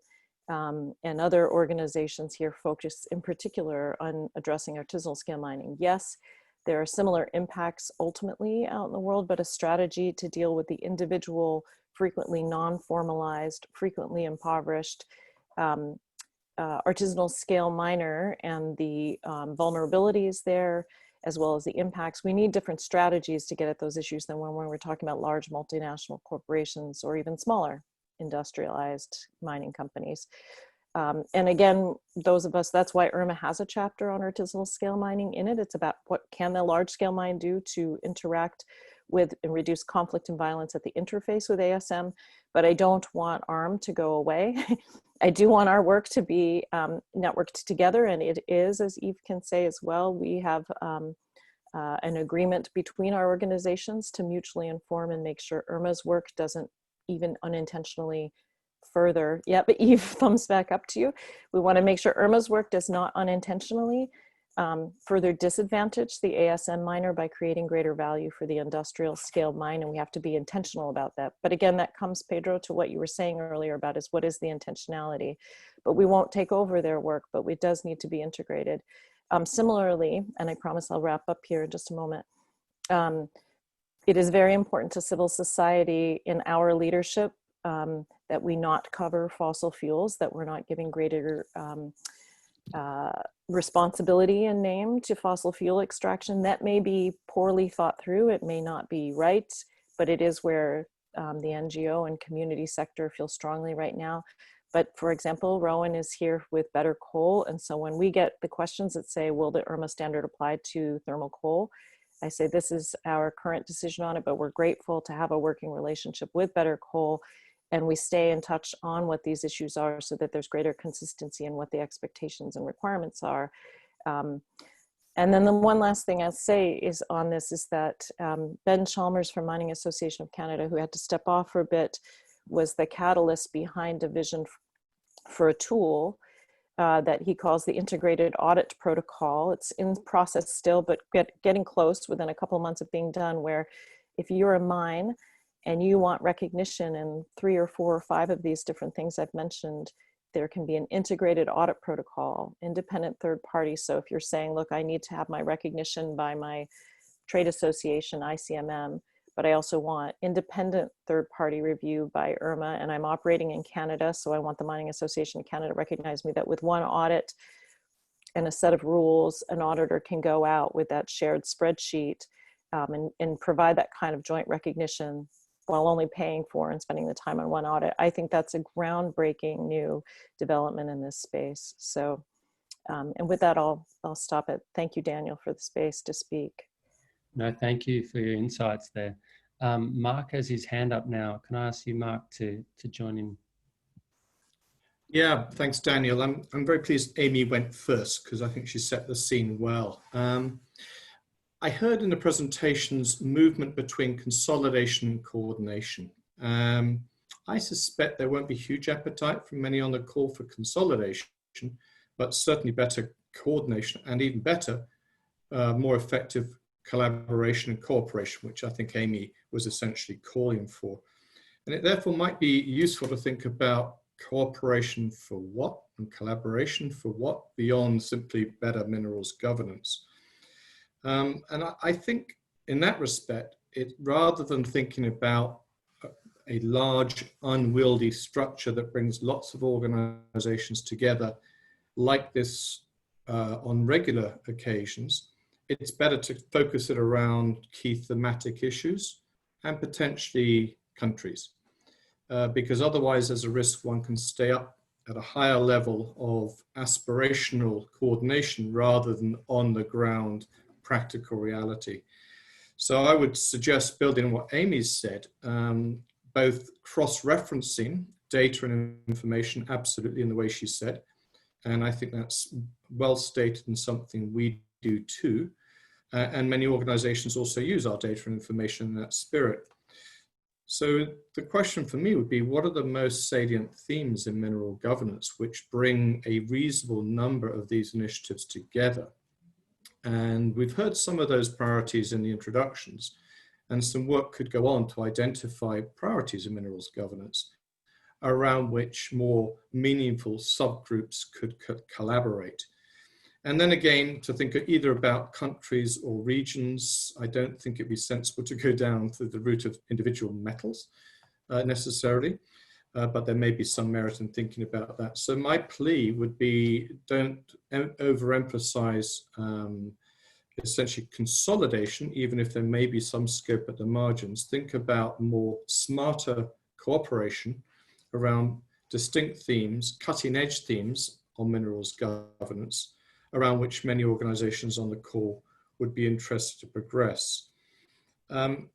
and other organizations here, focus in particular on addressing artisanal scale mining. Yes, there are similar impacts ultimately out in the world, but a strategy to deal with the individual, frequently non-formalized, frequently impoverished artisanal scale miner and the vulnerabilities there, as well as the impacts. We need different strategies to get at those issues than when we're talking about large multinational corporations or even smaller industrialized mining companies. And again, those of us, that's why IRMA has a chapter on artisanal scale mining in it. It's about what can the large scale mine do to interact with and reduce conflict and violence at the interface with ASM, but I don't want ARM to go away. I do want our work to be networked together, and it is, as Eve can say as well, we have an agreement between our organizations to mutually inform and make sure IRMA's work doesn't even unintentionally further, yeah, but Eve, thumbs back up to you. We want to make sure IRMA's work does not unintentionally further disadvantage the ASM miner by creating greater value for the industrial scale mine, and we have to be intentional about that. But again, that comes, Pedro, to what you were saying earlier about is what is the intentionality. But we won't take over their work, but it does need to be integrated. Similarly, and I promise I'll wrap up here in just a moment, it is very important to civil society in our leadership that we not cover fossil fuels, that we're not giving greater responsibility and name to fossil fuel extraction. That may be poorly thought through, it may not be right, but it is where the NGO and community sector feel strongly right now. But for example, Rowan is here with Better Coal, and so when we get the questions that say, will the IRMA standard apply to thermal coal? I say this is our current decision on it, but we're grateful to have a working relationship with Better Coal, and we stay in touch on what these issues are so that there's greater consistency in what the expectations and requirements are. And then the one last thing I'll say is on this is that Ben Chalmers from Mining Association of Canada, who had to step off for a bit, was the catalyst behind a vision for a tool that he calls the Integrated Audit Protocol. It's in process still, but getting close within a couple of months of being done, where if you're a mine and you want recognition in 3 or 4 or 5 of these different things I've mentioned, there can be an integrated audit protocol, independent third party. So if you're saying, look, I need to have my recognition by my trade association, ICMM, but I also want independent third party review by IRMA, and I'm operating in Canada, so I want the Mining Association of Canada to recognize me, that with one audit and a set of rules, an auditor can go out with that shared spreadsheet and provide that kind of joint recognition while only paying for and spending the time on one audit. I think that's a groundbreaking new development in this space. So, and with that, I'll stop it. Thank you, Daniel, for the space to speak. No, thank you for your insights there. Mark has his hand up now. Can I ask you, Mark, to join in? Yeah, thanks, Daniel. I'm very pleased Amy went first because I think she set the scene well. I heard in the presentations movement between consolidation and coordination. I suspect there won't be huge appetite from many on the call for consolidation, but certainly better coordination and even better, more effective collaboration and cooperation, which I think Amy was essentially calling for. And it therefore might be useful to think about cooperation for what and collaboration for what beyond simply better minerals governance. And I think in that respect, rather than thinking about a large unwieldy structure that brings lots of organizations together like this on regular occasions, it's better to focus it around key thematic issues and potentially countries. Because otherwise there's a risk one can stay up at a higher level of aspirational coordination rather than on the ground practical reality. So I would suggest building on what Amy's said, both cross-referencing data and information absolutely in the way she said, and I think that's well stated and something we do too, and many organizations also use our data and information in that spirit. So the question for me would be, what are the most salient themes in mineral governance which bring a reasonable number of these initiatives together? And we've heard some of those priorities in the introductions, and some work could go on to identify priorities in minerals governance around which more meaningful subgroups could collaborate. And then again, to think either about countries or regions. I don't think it'd be sensible to go down through the route of individual metals necessarily, but there may be some merit in thinking about that. So my plea would be, don't overemphasize essentially consolidation, even if there may be some scope at the margins. Think about more smarter cooperation around distinct themes, cutting edge themes on minerals governance, around which many organizations on the call would be interested to progress. And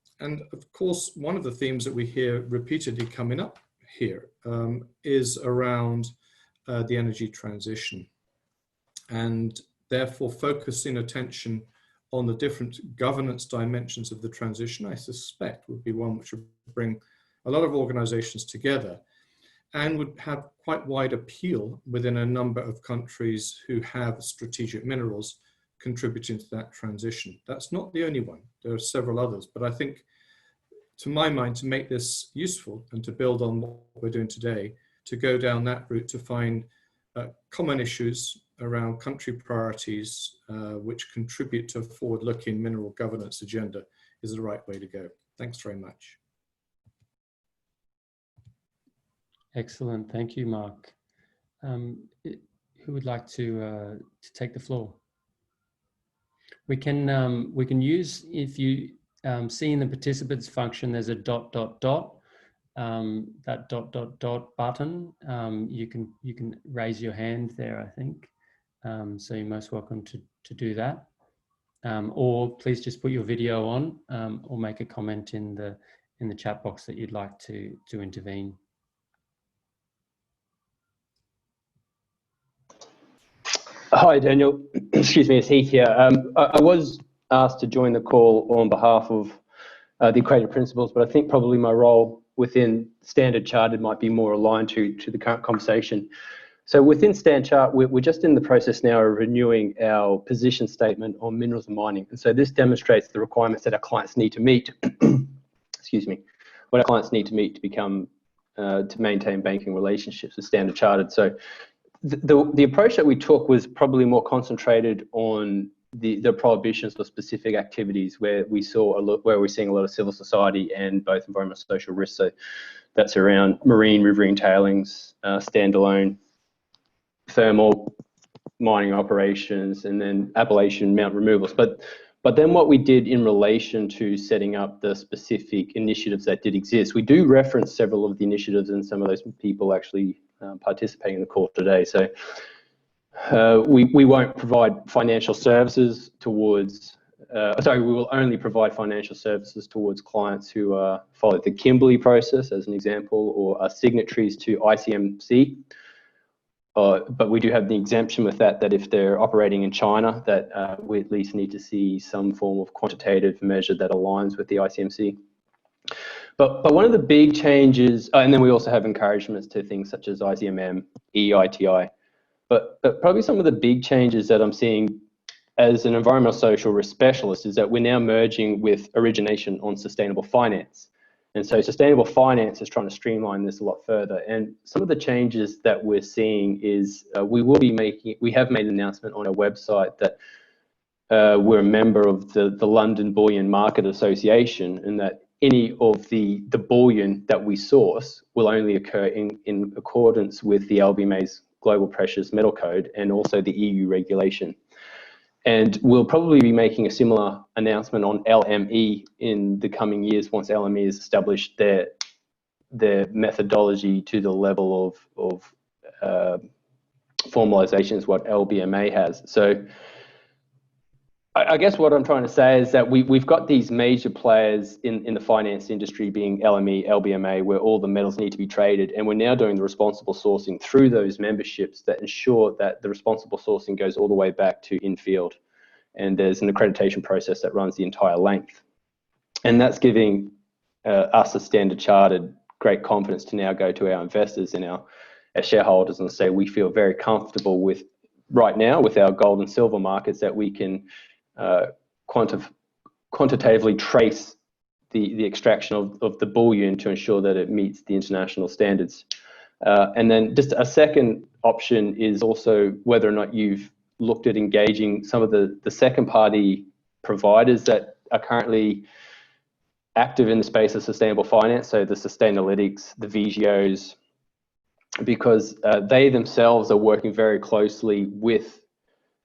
of course, one of the themes that we hear repeatedly coming up here is around the energy transition, and therefore focusing attention on the different governance dimensions of the transition, I suspect would be one which would bring a lot of organizations together and would have quite wide appeal within a number of countries who have strategic minerals contributing to that transition. That's not the only one. There are several others, but I think, to my mind, to make this useful and to build on what we're doing today, to go down that route to find common issues around country priorities which contribute to a forward-looking mineral governance agenda is the right way to go. Thanks very much. Excellent, thank you, Mark. Who would like to take the floor? We can use, if you see in the participants function, there's a ... that ... button. You can raise your hand there, I think. So you're most welcome to do that. Or please just put your video on, or make a comment in the chat box that you'd like to intervene. Hi, Daniel. Excuse me, it's Heath here. I was asked to join the call on behalf of the accredited principals, but I think probably my role within Standard Chartered might be more aligned to the current conversation. So within Standard Chartered, we're just in the process now of renewing our position statement on minerals and mining. And so this demonstrates the requirements that our clients need to meet, excuse me, what our clients need to meet to become, to maintain banking relationships with Standard Chartered. So the approach that we took was probably more concentrated on the prohibitions of specific activities where we're seeing a lot of civil society and both environmental and social risks. So that's around marine, riverine tailings, standalone thermal mining operations, and then Appalachian mount removals. But then what we did in relation to setting up the specific initiatives that did exist, we do reference several of the initiatives and some of those people actually participating in the call today. So we won't provide financial services towards, we will only provide financial services towards clients who follow the Kimberley process, as an example, or are signatories to ICMC. But we do have the exemption with that if they're operating in China, that we at least need to see some form of quantitative measure that aligns with the ICMC. But one of the big changes, and then we also have encouragements to things such as ICMM, EITI. But probably some of the big changes that I'm seeing as an environmental social risk specialist is that we're now merging with origination on sustainable finance. And so sustainable finance is trying to streamline this a lot further. And some of the changes that we're seeing is we have made an announcement on our website that we're a member of the London Bullion Market Association, and that any of the bullion that we source will only occur in accordance with the LBMA's Global Precious Metal Code and also the EU regulation. And we'll probably be making a similar announcement on LME in the coming years once LME has established their methodology to the level of formalization is what LBMA has. So I guess what I'm trying to say is that we've got these major players in the finance industry, being LME, LBMA, where all the metals need to be traded. And we're now doing the responsible sourcing through those memberships that ensure that the responsible sourcing goes all the way back to in-field. And there's an accreditation process that runs the entire length. And that's giving us as Standard Chartered great confidence to now go to our investors and our shareholders and say we feel very comfortable with right now with our gold and silver markets that we can quantitatively trace the extraction of the bullion to ensure that it meets the international standards. And then just a second option is also whether or not you've looked at engaging some of the second party providers that are currently active in the space of sustainable finance, so the Sustainalytics, the VGOs, because they themselves are working very closely with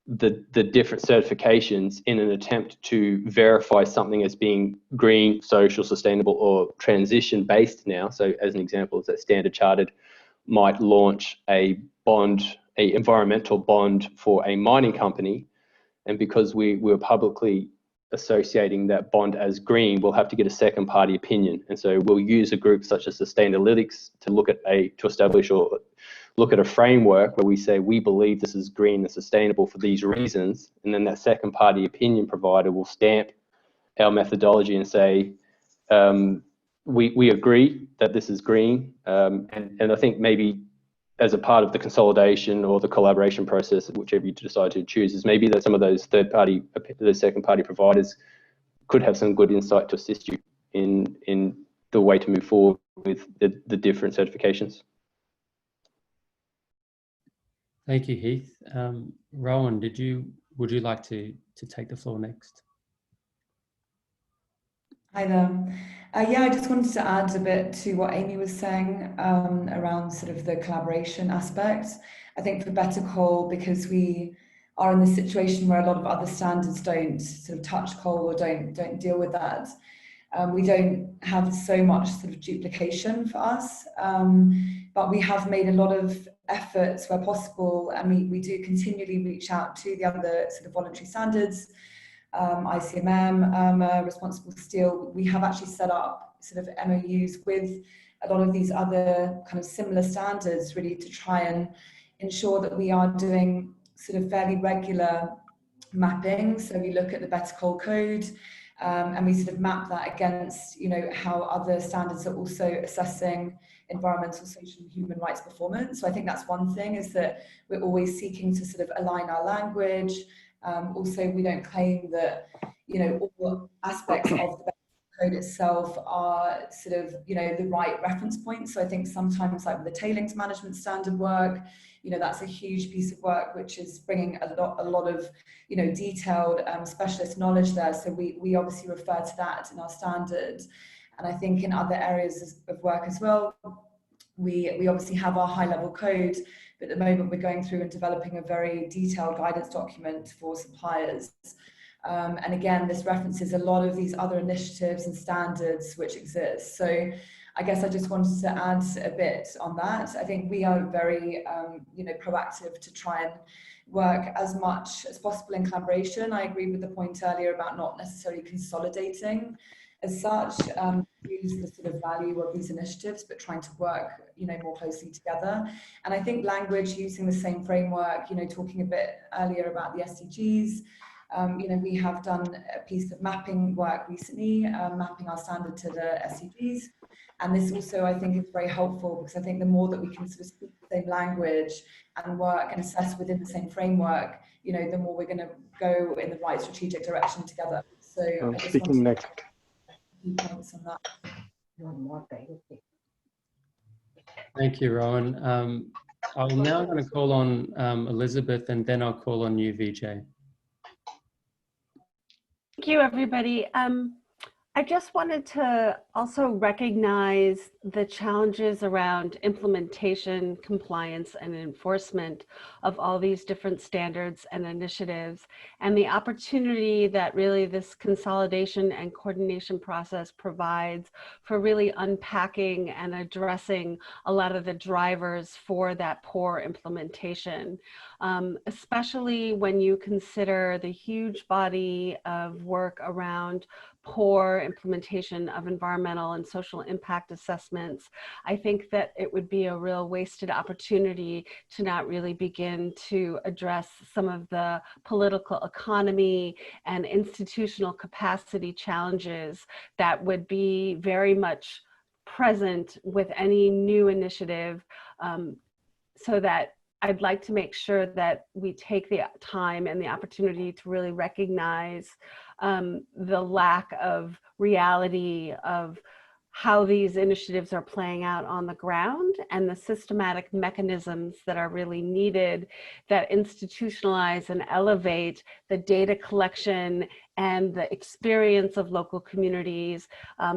the different certifications in an attempt to verify something as being green, social, sustainable, or transition based now. So as an example, is that Standard Chartered might launch a environmental bond for a mining company, and because we're publicly associating that bond as green, we'll have to get a second party opinion. And so we'll use a group such as Sustainalytics to look at establish or look at a framework where we say we believe this is green and sustainable for these reasons, and then that second party opinion provider will stamp our methodology and say we agree that this is green, and I think maybe as a part of the consolidation or the collaboration process, whichever you decide to choose, is maybe that some of those second party providers could have some good insight to assist you in the way to move forward with the different certifications. Thank you, Heath. Rowan, would you like to take the floor next? Hi there. Yeah, I just wanted to add a bit to what Amy was saying around sort of the collaboration aspect. I think for Better Coal, because we are in this situation where a lot of other standards don't sort of touch coal or don't deal with that, we don't have so much sort of duplication for us, but we have made a lot of efforts where possible, and we do continually reach out to the other sort of voluntary standards, ICMM, Responsible Steel. We have actually set up sort of MOUs with a lot of these other kind of similar standards, really to try and ensure that we are doing sort of fairly regular mapping. So we look at the Better Coal Code, and we sort of map that against, you know, how other standards are also assessing environmental, social, and human rights performance. So I think that's one thing, is that we're always seeking to sort of align our language. Also, we don't claim that, you know, all aspects of the code itself are sort of, you know, the right reference point. So I think sometimes, like with the tailings management standard work, you know, that's a huge piece of work which is bringing a lot of, you know, detailed specialist knowledge there. So we obviously refer to that in our standards. And I think in other areas of work as well, we obviously have our high level code, but at the moment we're going through and developing a very detailed guidance document for suppliers. And again, this references a lot of these other initiatives and standards which exist. So I guess I just wanted to add a bit on that. I think we are very, you know, proactive to try and work as much as possible in collaboration. I agree with the point earlier about not necessarily consolidating as such, use the sort of value of these initiatives, but trying to work, you know, more closely together. And I think language using the same framework, you know, talking a bit earlier about the SDGs, you know, we have done a piece of mapping work recently, mapping our standard to the SDGs. And this also, I think, is very helpful, because I think the more that we can sort of speak the same language and work and assess within the same framework, you know, the more we're going to go in the right strategic direction together. So I just speaking next. few points on that. Thank you, Rowan. I'm now going to call on Elizabeth, and then I'll call on you, Vijay. Thank you, everybody. I just wanted to also recognize the challenges around implementation, compliance, and enforcement of all these different standards and initiatives, and the opportunity that really this consolidation and coordination process provides for really unpacking and addressing a lot of the drivers for that poor implementation. Especially when you consider the huge body of work around poor implementation of environmental and social impact assessments. I think that it would be a real wasted opportunity to not really begin to address some of the political economy and institutional capacity challenges that would be very much present with any new initiative, so that I'd like to make sure that we take the time and the opportunity to really recognize the lack of reality of how these initiatives are playing out on the ground and the systematic mechanisms that are really needed that institutionalize and elevate the data collection and the experience of local communities,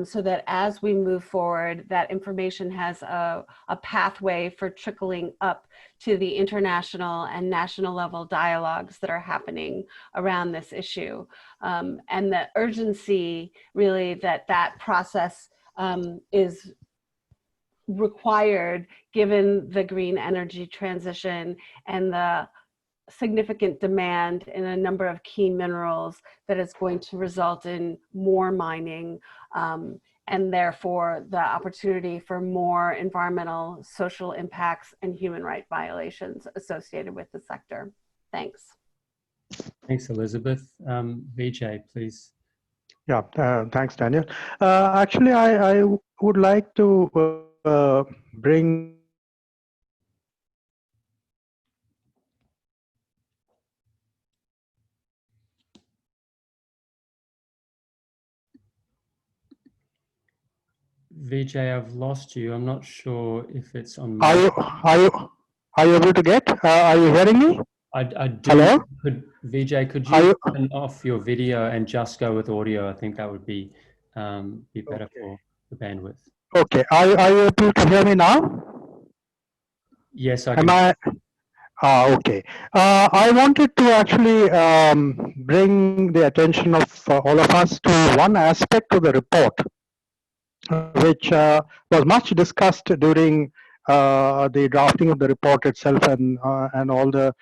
so that as we move forward, that information has a pathway for trickling up to the international and national level dialogues that are happening around this issue. And the urgency really that process is required given the green energy transition and the significant demand in a number of key minerals that is going to result in more mining, and therefore the opportunity for more environmental, social impacts and human rights violations associated with the sector. Thanks. Thanks, Elizabeth. Vijay, please. Yeah, thanks, Daniel. Actually, I would like to bring Vijay, I've lost you. I'm not sure if it's on. Are you able to get? Are you hearing me? I do. Hello? Vijay, could you turn off your video and just go with audio? I think that would be better for the bandwidth. Okay. Are you able to hear me now? Yes, I Am can. Okay. I wanted to actually bring the attention of all of us to one aspect of the report, which was much discussed during the drafting of the report itself, and all the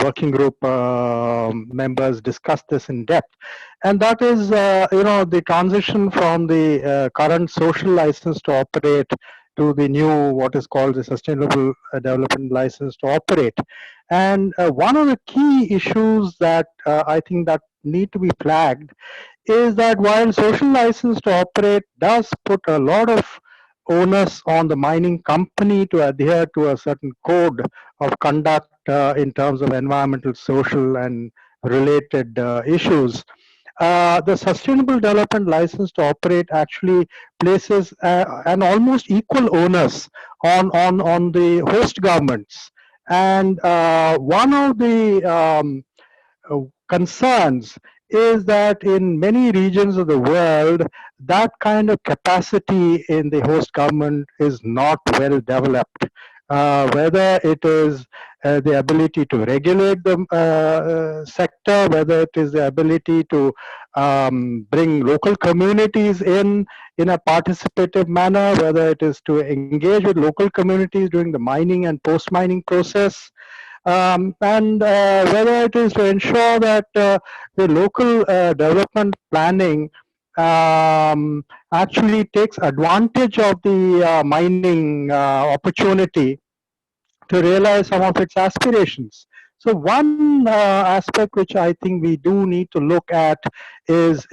working group members discussed this in depth. And that is, the transition from the current social license to operate to the new, what is called the Sustainable Development License to operate. And one of the key issues that I think that need to be flagged is that while social license to operate does put a lot of onus on the mining company to adhere to a certain code of conduct in terms of environmental, social, and related issues, the Sustainable Development License to operate actually places an almost equal onus on the host governments. And one of the concerns is that in many regions of the world, that kind of capacity in the host government is not well developed. Whether it is the ability to regulate the sector, whether it is the ability to bring local communities in a participative manner, whether it is to engage with local communities during the mining and post-mining process, and whether it is to ensure that the local development planning actually takes advantage of the mining opportunity to realize some of its aspirations. So one aspect which I think we do need to look at is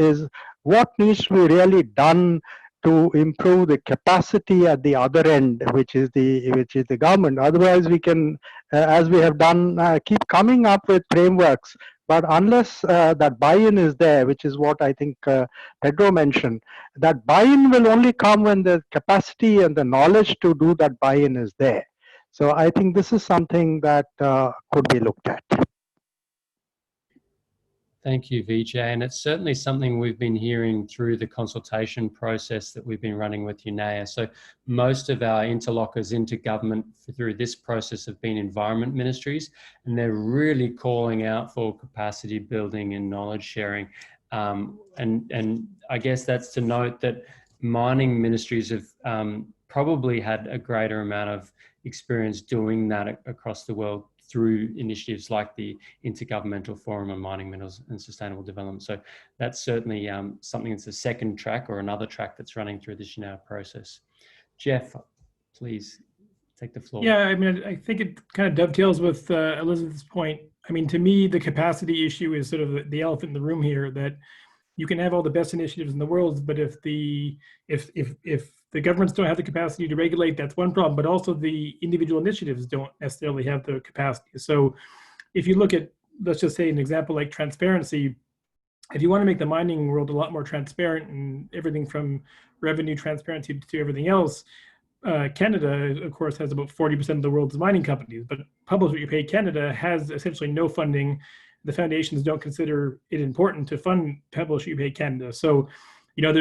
what needs to be really done to improve the capacity at the other end, which is the government. Otherwise, we can, as we have done, keep coming up with frameworks But unless that buy-in is there, which is what I think Pedro mentioned, that buy-in will only come when the capacity and the knowledge to do that buy-in is there. So I think this is something that could be looked at. Thank you, Vijay. And it's certainly something we've been hearing through the consultation process that we've been running with UNEA. So most of our interlocutors into government through this process have been environment ministries, and they're really calling out for capacity building and knowledge sharing. And I guess that's to note that mining ministries have probably had a greater amount of experience doing that across the world through initiatives like the Intergovernmental Forum on Mining, Minerals and Sustainable Development. So that's certainly something that's a second track or another track that's running through this UNEA process. Jeff, please take the floor. Yeah, I mean, I think it kind of dovetails with Elizabeth's point. I mean, to me, the capacity issue is sort of the elephant in the room here, that you can have all the best initiatives in the world, but if the governments don't have the capacity to regulate, that's one problem, but also the individual initiatives don't necessarily have the capacity. So if you look at, let's just say an example like transparency, if you want to make the mining world a lot more transparent and everything from revenue transparency to everything else, Canada, of course, has about 40% of the world's mining companies, but Publish What You Pay Canada has essentially no funding. The foundations don't consider it important to fund Publish What You Pay Canada. So, you know,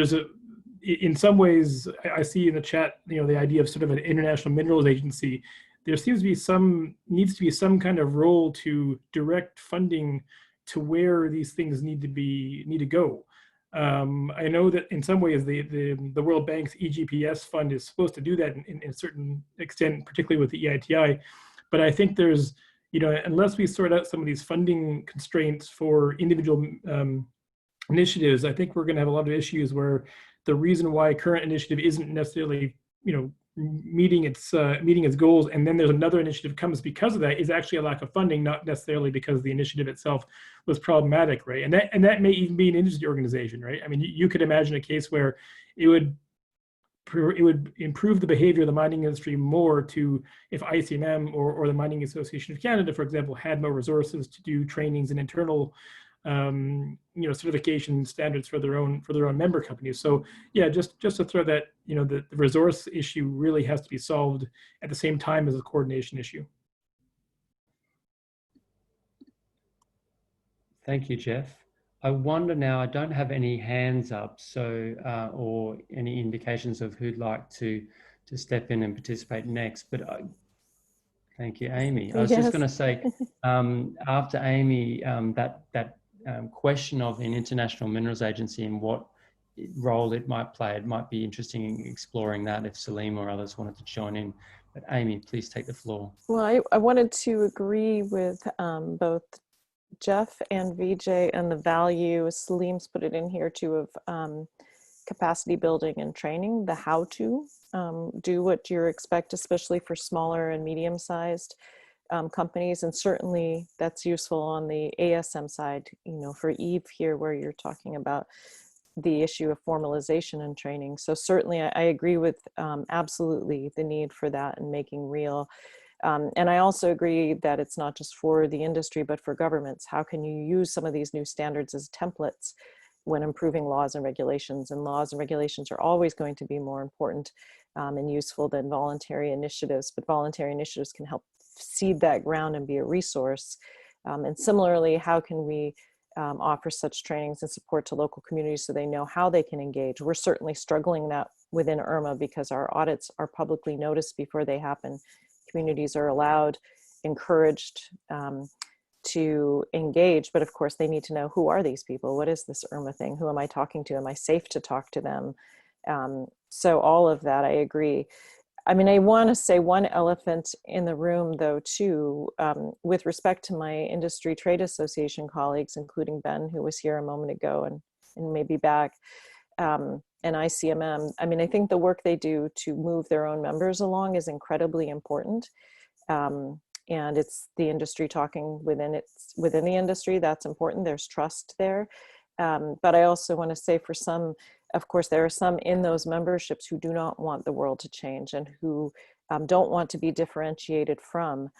in some ways, I see in the chat, you know, the idea of sort of an international minerals agency. There needs to be some kind of role to direct funding to where these things need to go. I know that in some ways the World Bank's EGPS fund is supposed to do that in a certain extent, particularly with the EITI. But I think there's, you know, unless we sort out some of these funding constraints for individual initiatives, I think we're going to have a lot of issues where the reason why current initiative isn't necessarily, you know, meeting its goals, and then there's another initiative comes because of that, is actually a lack of funding, not necessarily because the initiative itself was problematic, right? And that may even be an industry organization, right? I mean, you could imagine a case where it would improve the behavior of the mining industry more to, if ICMM or the Mining Association of Canada, for example, had more resources to do trainings and internal you know, certification standards for their own member companies. So yeah, just to throw that, you know, the resource issue really has to be solved at the same time as the coordination issue. Thank you, Jeff. I wonder now, I don't have any hands up, so or any indications of who'd like to step in and participate next, but thank you, Amy. I was just going to say, after Amy, that question of an international minerals agency and what role it might play, it might be interesting in exploring that if Salim or others wanted to join in. But Amy, please take the floor. Well, I wanted to agree with both Jeff and Vijay and the value, Salim's put it in here too, of capacity building and training, the how to do what you expect, especially for smaller and medium-sized companies. And certainly that's useful on the ASM side, you know, for Eve here, where you're talking about the issue of formalization and training. So certainly I agree with absolutely the need for that and making real. And I also agree that it's not just for the industry, but for governments. How can you use some of these new standards as templates when improving laws and regulations? And laws and regulations are always going to be more important and useful than voluntary initiatives, but voluntary initiatives can help seed that ground and be a resource. And similarly, how can we offer such trainings and support to local communities so they know how they can engage? We're certainly struggling that within IRMA because our audits are publicly noticed before they happen. Communities are allowed, encouraged to engage, but of course they need to know, who are these people? What is this IRMA thing? Who am I talking to? Am I safe to talk to them? So all of that, I agree. I mean, I want to say one elephant in the room, though, too, with respect to my industry trade association colleagues, including Ben, who was here a moment ago and maybe back, and ICMM. I mean, I think the work they do to move their own members along is incredibly important. And it's the industry talking within the industry. That's important. There's trust there. But I also want to say, for some, of course, there are some in those memberships who do not want the world to change and who don't want to be differentiated from.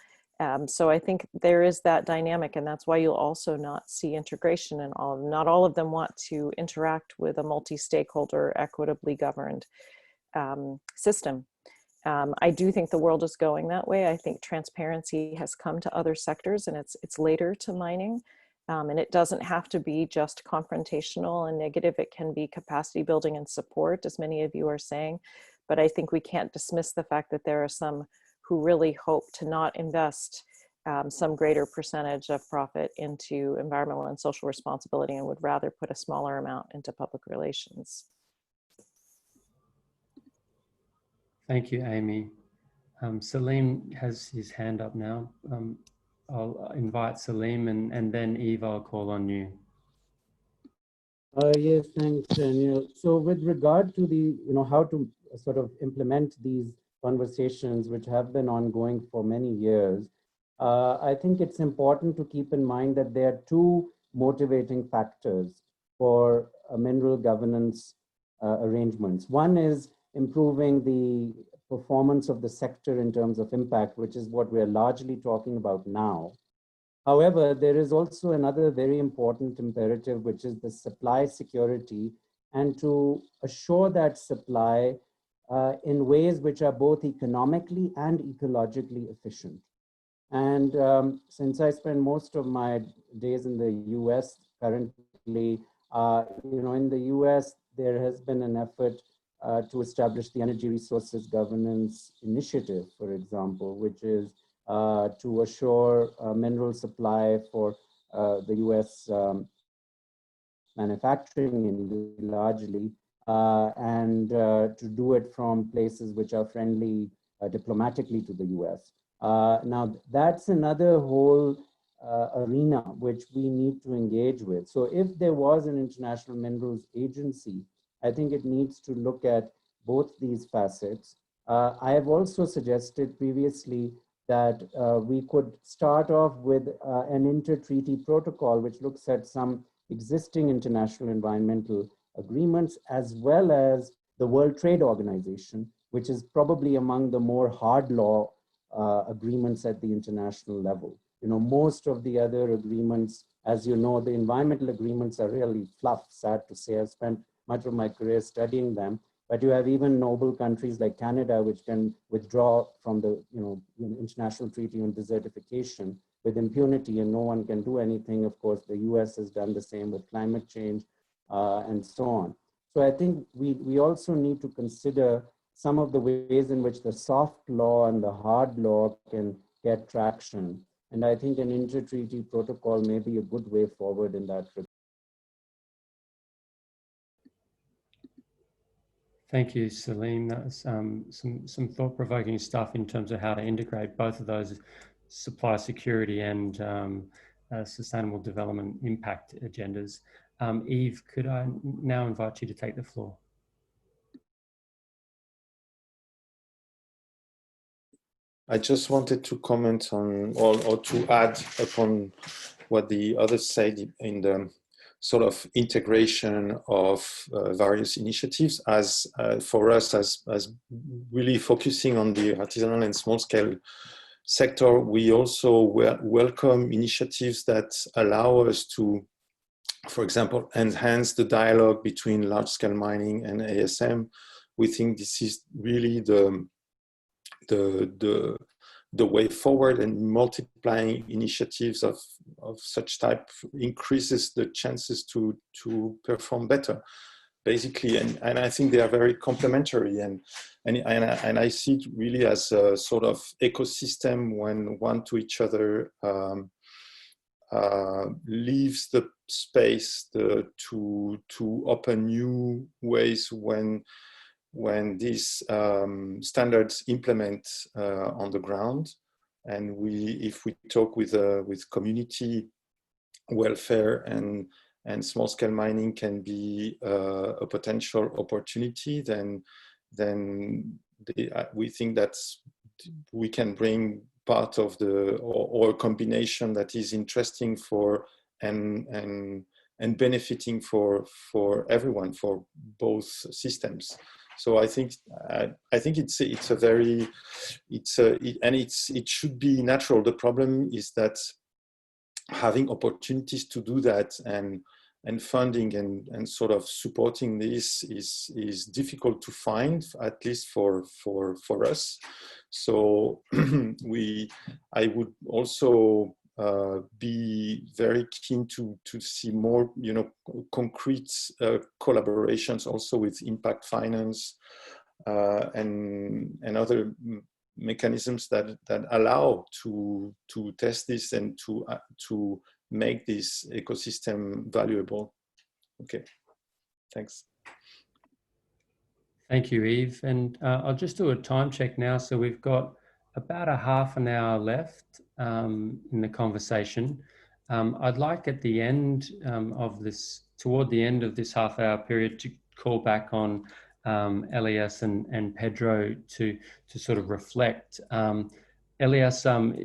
So I think there is that dynamic, and that's why you'll also not see integration in all of them. Not all of them want to interact with a multi-stakeholder, equitably governed system. I do think the world is going that way. I think transparency has come to other sectors, and it's later to mining. And it doesn't have to be just confrontational and negative. It can be capacity building and support, as many of you are saying. But I think we can't dismiss the fact that there are some who really hope to not invest some greater percentage of profit into environmental and social responsibility and would rather put a smaller amount into public relations. Thank you, Amy. Salim has his hand up now. I'll invite Salim, and then Eve, I'll call on you. Yes, thanks, Daniel. So with regard to the, how to sort of implement these conversations, which have been ongoing for many years, I think it's important to keep in mind that there are two motivating factors for mineral governance arrangements. One is improving the performance of the sector in terms of impact, which is what we're largely talking about now. However, there is also another very important imperative, which is the supply security, and to assure that supply in ways which are both economically and ecologically efficient. And since I spend most of my days in the US currently, in the US, there has been an effort to establish the Energy Resources Governance Initiative, for example, which is to assure mineral supply for the US manufacturing industry largely, and to do it from places which are friendly diplomatically to the US. Now, that's another whole arena which we need to engage with. So if there was an International Minerals Agency, I think it needs to look at both these facets. I have also suggested previously that we could start off with an inter-treaty protocol which looks at some existing international environmental agreements, as well as the World Trade Organization, which is probably among the more hard law agreements at the international level. Most of the other agreements, as you know, the environmental agreements are really fluff, sad to say. I've spent much of my career studying them. But you have even noble countries like Canada, which can withdraw from the International Treaty on Desertification with impunity, and no one can do anything. Of course, the US has done the same with climate change and so on. So I think we also need to consider some of the ways in which the soft law and the hard law can get traction. And I think an inter-treaty protocol may be a good way forward in that regard. Thank you, Salim. That was some thought-provoking stuff in terms of how to integrate both of those supply security and sustainable development impact agendas. Eve, could I now invite you to take the floor? I just wanted to comment on, or to add upon what the others said in the sort of integration of various initiatives, as for us as really focusing on the artisanal and small scale sector. We also welcome initiatives that allow us to, for example, enhance the dialogue between large scale mining and ASM. We think this is really the way forward, and multiplying initiatives of such type increases the chances to perform better, basically. And I think they are very complementary, and I see it really as a sort of ecosystem when one to each other leaves the space to open new ways when these standards implement on the ground. And if we talk with community welfare and small scale mining can be a potential opportunity, then we think that we can bring part of or a combination that is interesting for and benefiting for everyone, for both systems. So I think it's a very it should be natural. The problem is that having opportunities to do that and funding and sort of supporting this is difficult to find, at least for us. So I would also be very keen to see more, concrete collaborations also with impact finance and other mechanisms that allow to test this and to make this ecosystem valuable. Okay, thanks. Thank you, Yves. And I'll just do a time check now. So we've got about a half an hour left in the conversation. I'd like at the end toward the end of this half-hour period, to call back on Elias and Pedro to sort of reflect. Elias, I'm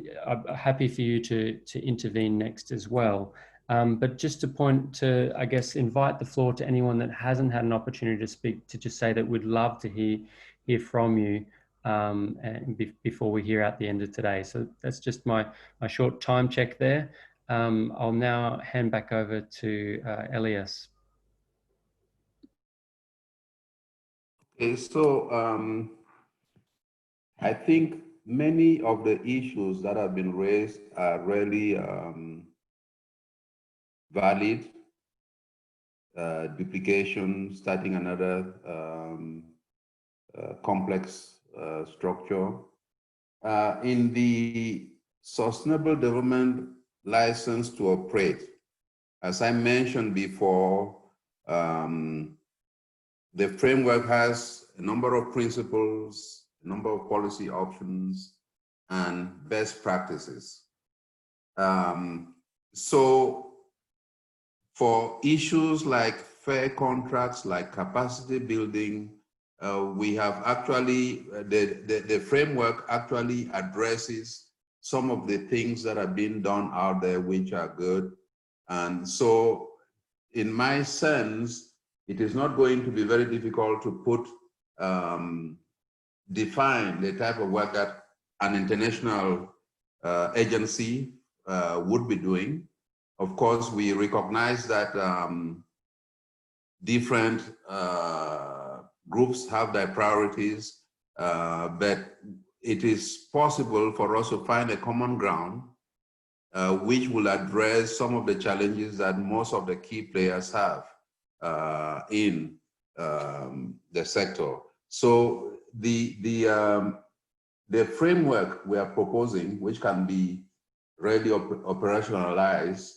happy for you to intervene next as well. But just to I guess, invite the floor to anyone that hasn't had an opportunity to speak, to just say that we'd love to hear from you before we hear out the end of today. So that's just my short time check there. I'll now hand back over to Elias. Okay, so I think many of the issues that have been raised are really valid. Duplication, starting another complex structure. In the Sustainable Development License to Operate, as I mentioned before, the framework has a number of principles, a number of policy options, and best practices. So for issues like fair contracts, like capacity building, we have actually, the framework actually addresses some of the things that are being done out there which are good. And so in my sense, it is not going to be very difficult to define the type of work that an international agency would be doing. Of course, we recognize that different groups have their priorities, but it is possible for us to find a common ground which will address some of the challenges that most of the key players have in the sector. So the framework we are proposing, which can be ready operationalized,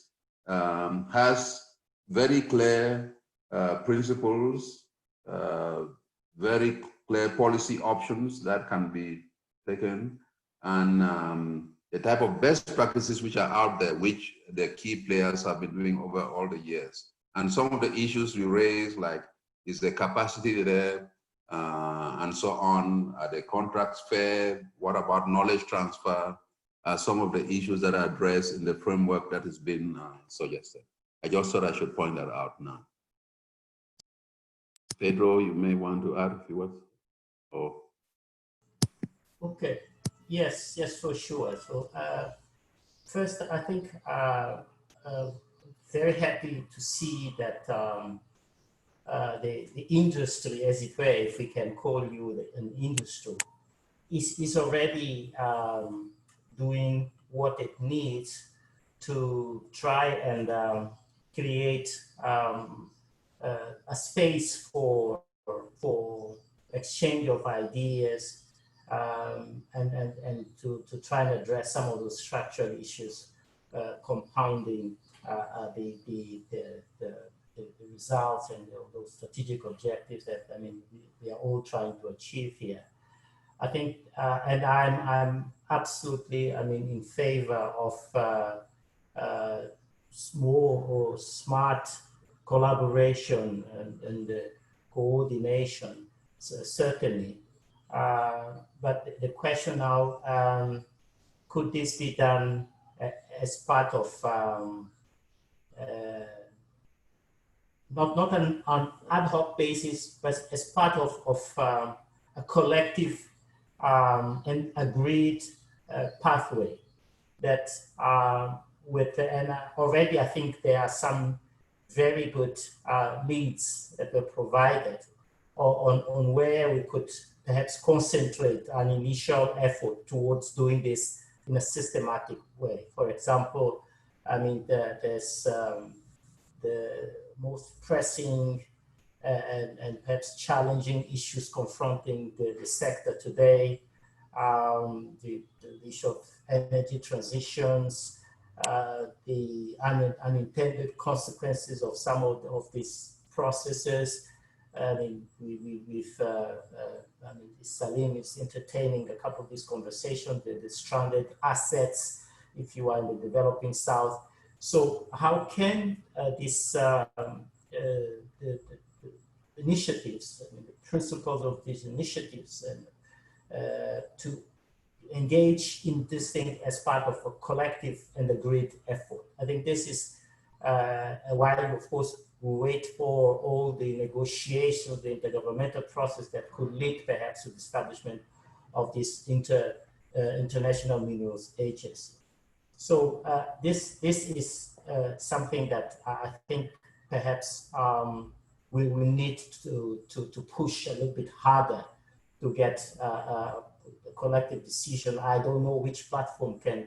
has very clear principles, very clear policy options that can be taken, and the type of best practices which are out there, which the key players have been doing over all the years. And some of the issues we raise, like, is the capacity there, and so on, are the contracts fair? What about knowledge transfer? Some of the issues that are addressed in the framework that has been suggested. I just thought I should point that out now. Pedro, you may want to add a few words. Oh. Okay. Yes, for sure. So first, I think very happy to see that the industry, as it were, if we can call you an industry, is already doing what it needs to try and create a space for exchange of ideas, and to try and address some of those structural issues compounding the results and those strategic objectives that, I mean, we are all trying to achieve here. I think, and I'm absolutely, I mean, in favor of small or smart collaboration and coordination, certainly. But the question now, could this be done not on an ad hoc basis, but as part of a collective and agreed pathway that and already I think there are some very good leads that were provided on where we could perhaps concentrate an initial effort towards doing this in a systematic way. For example, I mean, there's the most pressing and perhaps challenging issues confronting the sector today, the issue of energy transitions, the unintended consequences of some of these processes. I mean, I mean, Salim is entertaining a couple of these conversations, the stranded assets, if you are in the developing South. So how can these initiatives, I mean, the principles of these initiatives, and to engage in this thing as part of a collective and agreed effort? I think this is while, of course, we wait for all the negotiations, the intergovernmental process that could lead perhaps to the establishment of this international minerals agency. So this is something that I think perhaps we will need to push a little bit harder to get a collective decision. I don't know which platform can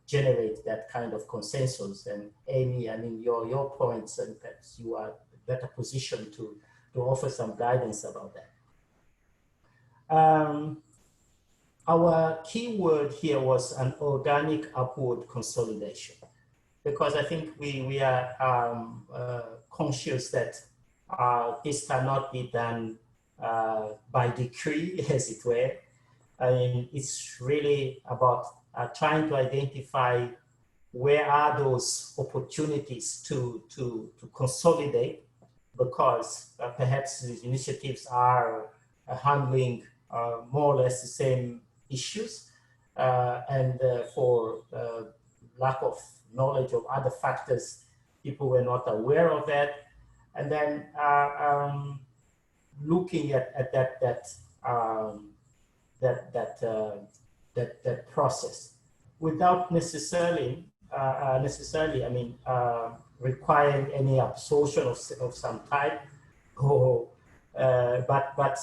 generate that kind of consensus. And Amy, I mean, your points, and perhaps you are better positioned to offer some guidance about that. Our key word here was an organic upward consolidation, because I think we are conscious that this cannot be done by decree, as it were. I mean, it's really about trying to identify where are those opportunities to consolidate, because perhaps these initiatives are handling more or less the same issues, and for lack of knowledge of other factors, people were not aware of that. And then looking at that process without necessarily, I mean, requiring any absorption of some type, or but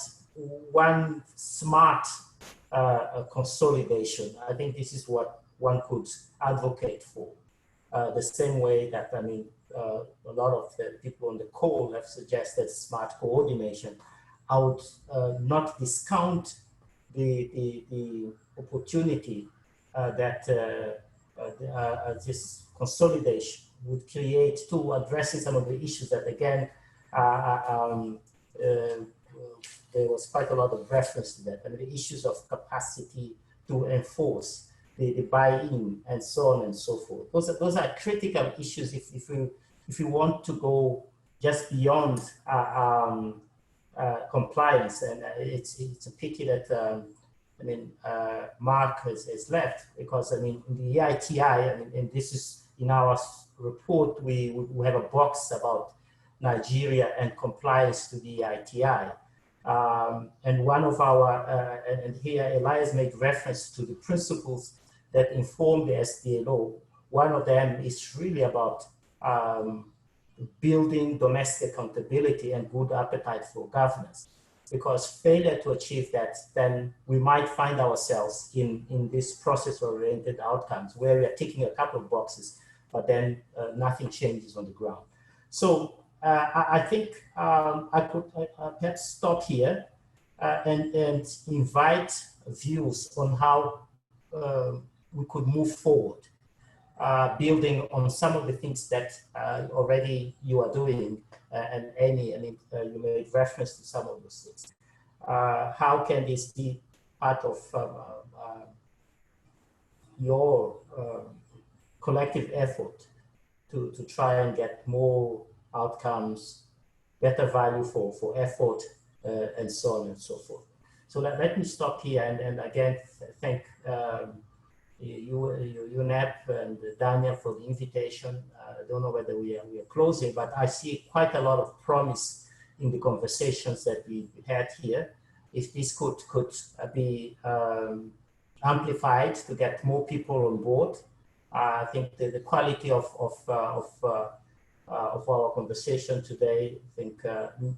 one smart consolidation. I think this is what one could advocate for. The same way that, I mean, a lot of the people on the call have suggested smart coordination. I would not discount the opportunity that this consolidation would create to addressing some of the issues that, again, there was quite a lot of reference to that. I mean, the issues of capacity to enforce, the buy-in, and so on and so forth. Those are critical issues if you want to go just beyond compliance. And it's a pity that I mean, Mark has left, because I mean, in the EITI, I mean, and this is in our report, we have a box about Nigeria and compliance to the EITI. And one of our, and here Elias made reference to the principles that inform the SDA law. One of them is really about building domestic accountability and good appetite for governance. Because failure to achieve that, then we might find ourselves in this process-oriented outcomes where we are ticking a couple of boxes, but then nothing changes on the ground. So I think I could perhaps stop here and invite views on how we could move forward, building on some of the things that already you are doing. And Amy, I mean, you made reference to some of those things. How can this be part of your collective effort to try and get more outcomes, better value for effort, and so on and so forth? So let me stop here and again thank UNEP and Daniel for the invitation. I don't know whether we are closing, but I see quite a lot of promise in the conversations that we had here. If this could be amplified to get more people on board, I think the quality of our conversation today, I think,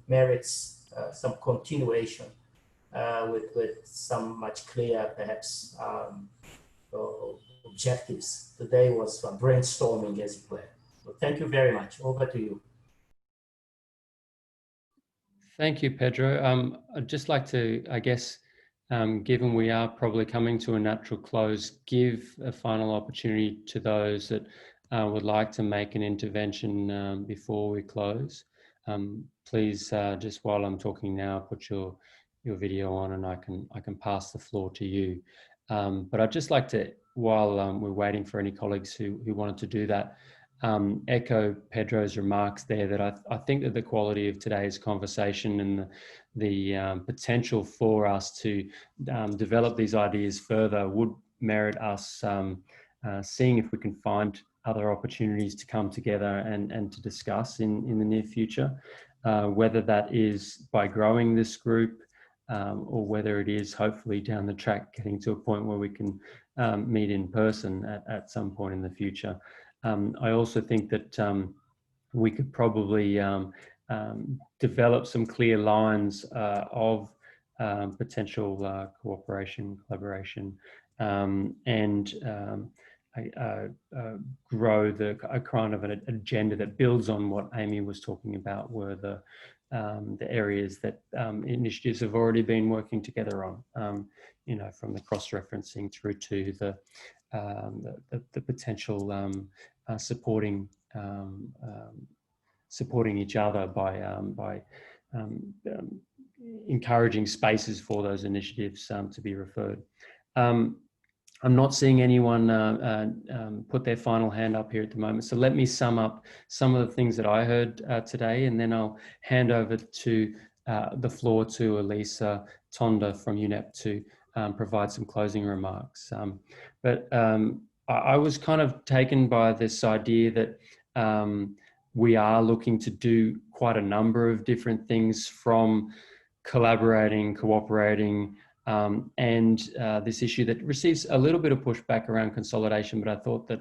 merits some continuation with some much clearer, perhaps, objectives. Today was brainstorming, as it were. So thank you very much. Over to you. Thank you, Pedro. I'd just like to, I guess, given we are probably coming to a natural close, give a final opportunity to those that would like to make an intervention before we close. Please, just while I'm talking now, put your video on, and I can pass the floor to you. But I'd just like to, while we're waiting for any colleagues who wanted to do that, echo Pedro's remarks there, that I think that the quality of today's conversation and the potential for us to develop these ideas further would merit us seeing if we can find other opportunities to come together and to discuss in the near future, whether that is by growing this group or whether it is hopefully down the track getting to a point where we can meet in person at some point in the future. I also think that we could probably develop some clear lines of potential cooperation, collaboration, and grow a kind of an agenda that builds on what Amy was talking about, were the areas that initiatives have already been working together on, you know, from the cross-referencing through to the potential supporting each other by encouraging spaces for those initiatives to be referred. I'm not seeing anyone put their final hand up here at the moment. So let me sum up some of the things that I heard today, and then I'll hand over to the floor to Elisa Tonda from UNEP to provide some closing remarks. I was kind of taken by this idea that we are looking to do quite a number of different things, from collaborating, cooperating, and this issue that receives a little bit of pushback around consolidation, but I thought that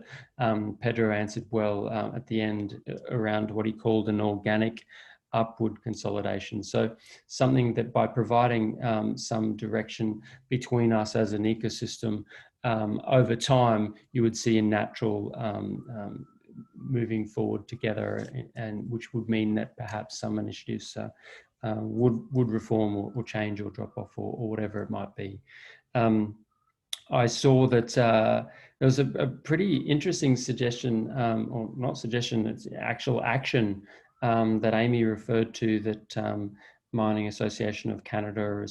Pedro answered well at the end around what he called an organic upward consolidation. So something that by providing some direction between us as an ecosystem, over time, you would see a natural moving forward together, and which would mean that perhaps some initiatives would reform or change or drop off or whatever it might be. I saw that there was a pretty interesting suggestion, or not suggestion, it's actual action that Amy referred to, that Mining Association of Canada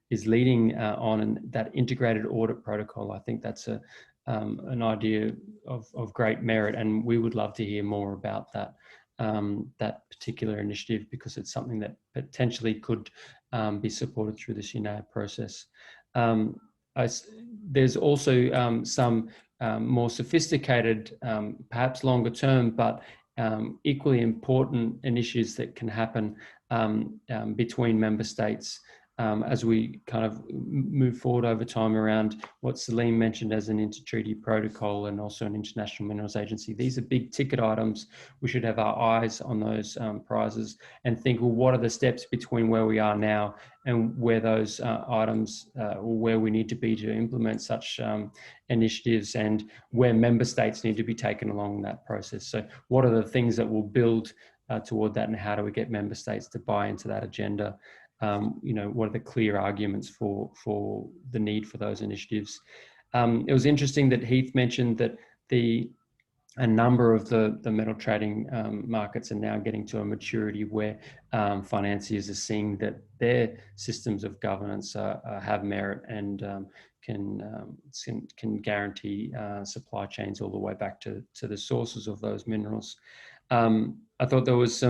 is leading on, and that integrated audit protocol. I think that's an idea of great merit, and we would love to hear more about that. That particular initiative, because it's something that potentially could be supported through this UNAD process. There's also some more sophisticated, perhaps longer term, but equally important initiatives that can happen between member states as we kind of move forward over time around what Salim mentioned as an inter-treaty protocol, and also an international minerals agency. These are big ticket items. We should have our eyes on those prizes and think, well, what are the steps between where we are now and where those items, or where we need to be to implement such initiatives, and where member states need to be taken along that process. So what are the things that will build toward that, and how do we get member states to buy into that agenda? You know, what are the clear arguments for the need for those initiatives? It was interesting that Heath mentioned that a number of the metal trading markets are now getting to a maturity where financiers are seeing that their systems of governance have merit and can guarantee supply chains all the way back to the sources of those minerals. I thought there was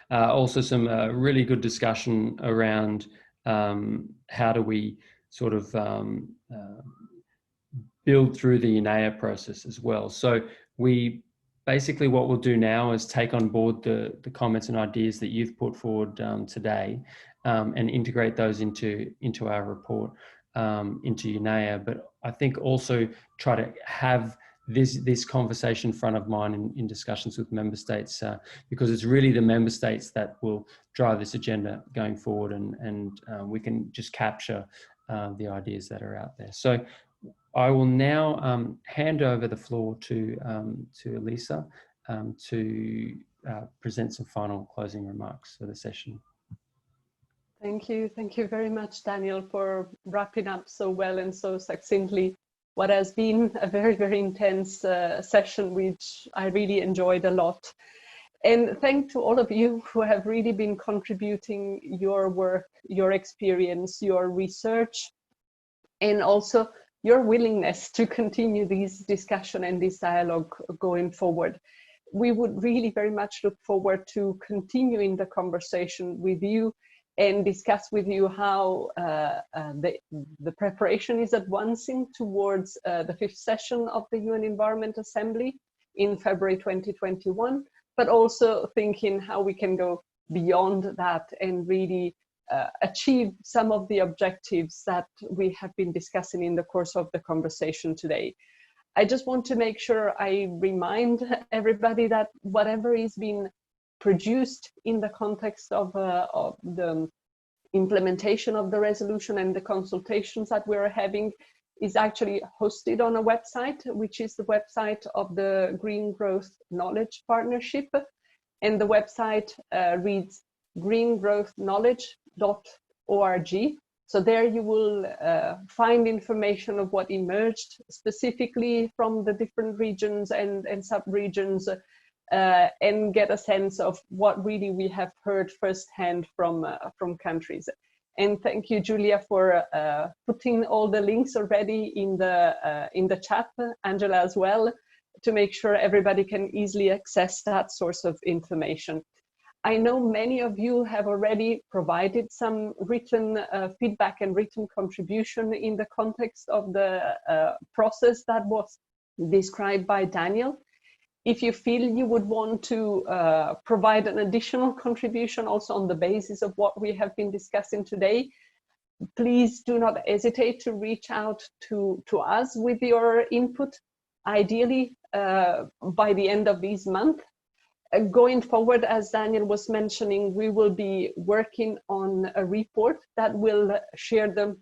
also some really good discussion around how do we sort of build through the UNEA process as well. So we basically, what we'll do now is take on board the comments and ideas that you've put forward today, and integrate those into our report, into UNEA. But I think also try to have this conversation front of mind in discussions with member states, because it's really the member states that will drive this agenda going forward, and we can just capture the ideas that are out there. So I will now hand over the floor to Elisa to present some final closing remarks for the session. Thank you very much, Daniel, for wrapping up so well and so succinctly what has been a very, very intense session, which I really enjoyed a lot. And thank to all of you who have really been contributing your work, your experience, your research, and also your willingness to continue this discussion and this dialogue going forward. We would really very much look forward to continuing the conversation with you and discuss with you how the preparation is advancing towards the 5th session of the UN Environment Assembly in February 2021, but also thinking how we can go beyond that and really achieve some of the objectives that we have been discussing in the course of the conversation today. I just want to make sure I remind everybody that whatever is being produced in the context of the implementation of the resolution and the consultations that we're having is actually hosted on a website, which is the website of the Green Growth Knowledge Partnership. And the website reads greengrowthknowledge.org. So there you will find information of what emerged specifically from the different regions and sub-regions, and get a sense of what really we have heard firsthand from countries. And thank you, Julia, for putting all the links already in the chat, Angela as well, to make sure everybody can easily access that source of information. I know many of you have already provided some written feedback and written contribution in the context of the process that was described by Daniel. If you feel you would want to provide an additional contribution also on the basis of what we have been discussing today, please do not hesitate to reach out to us with your input, ideally by the end of this month. Going forward, as Daniel was mentioning, we will be working on a report that will share the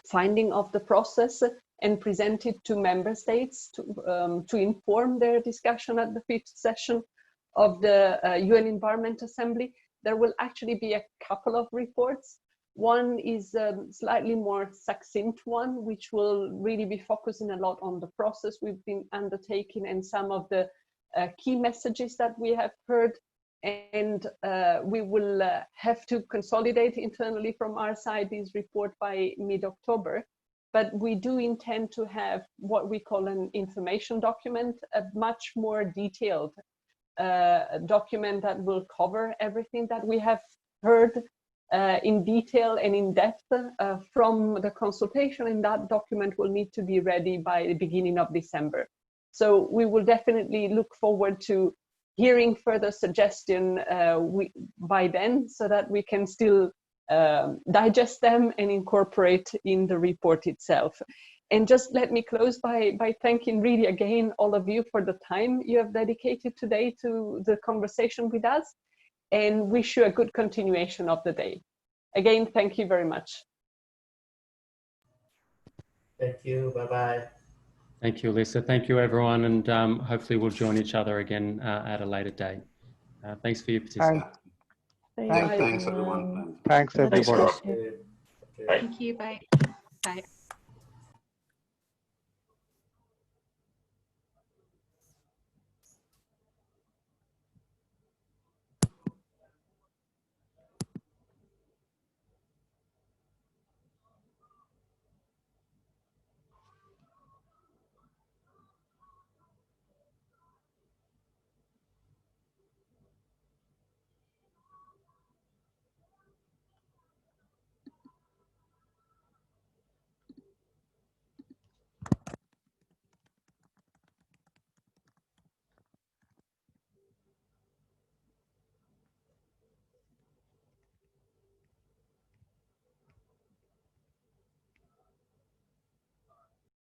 finding of the process and present it to member states to inform their discussion at the 5th session of the UN Environment Assembly. There will actually be a couple of reports. One is a slightly more succinct one, which will really be focusing a lot on the process we've been undertaking and some of the key messages that we have heard. And we will have to consolidate internally from our side this report by mid-October. But we do intend to have what we call an information document, a much more detailed document that will cover everything that we have heard in detail and in depth from the consultation, and that document will need to be ready by the beginning of December. So we will definitely look forward to hearing further suggestion by then, so that we can still digest them and incorporate in the report itself. And just let me close by thanking really again all of you for the time you have dedicated today to the conversation with us, and wish you a good continuation of the day. Again, thank you very much. Thank you. Bye-bye. Thank you, Lisa. Thank you, everyone. And hopefully we'll join each other again at a later date. Thanks for your participation. Thanks, everyone. Thanks, everybody. Thank you. Bye. Thank you. Bye. Bye.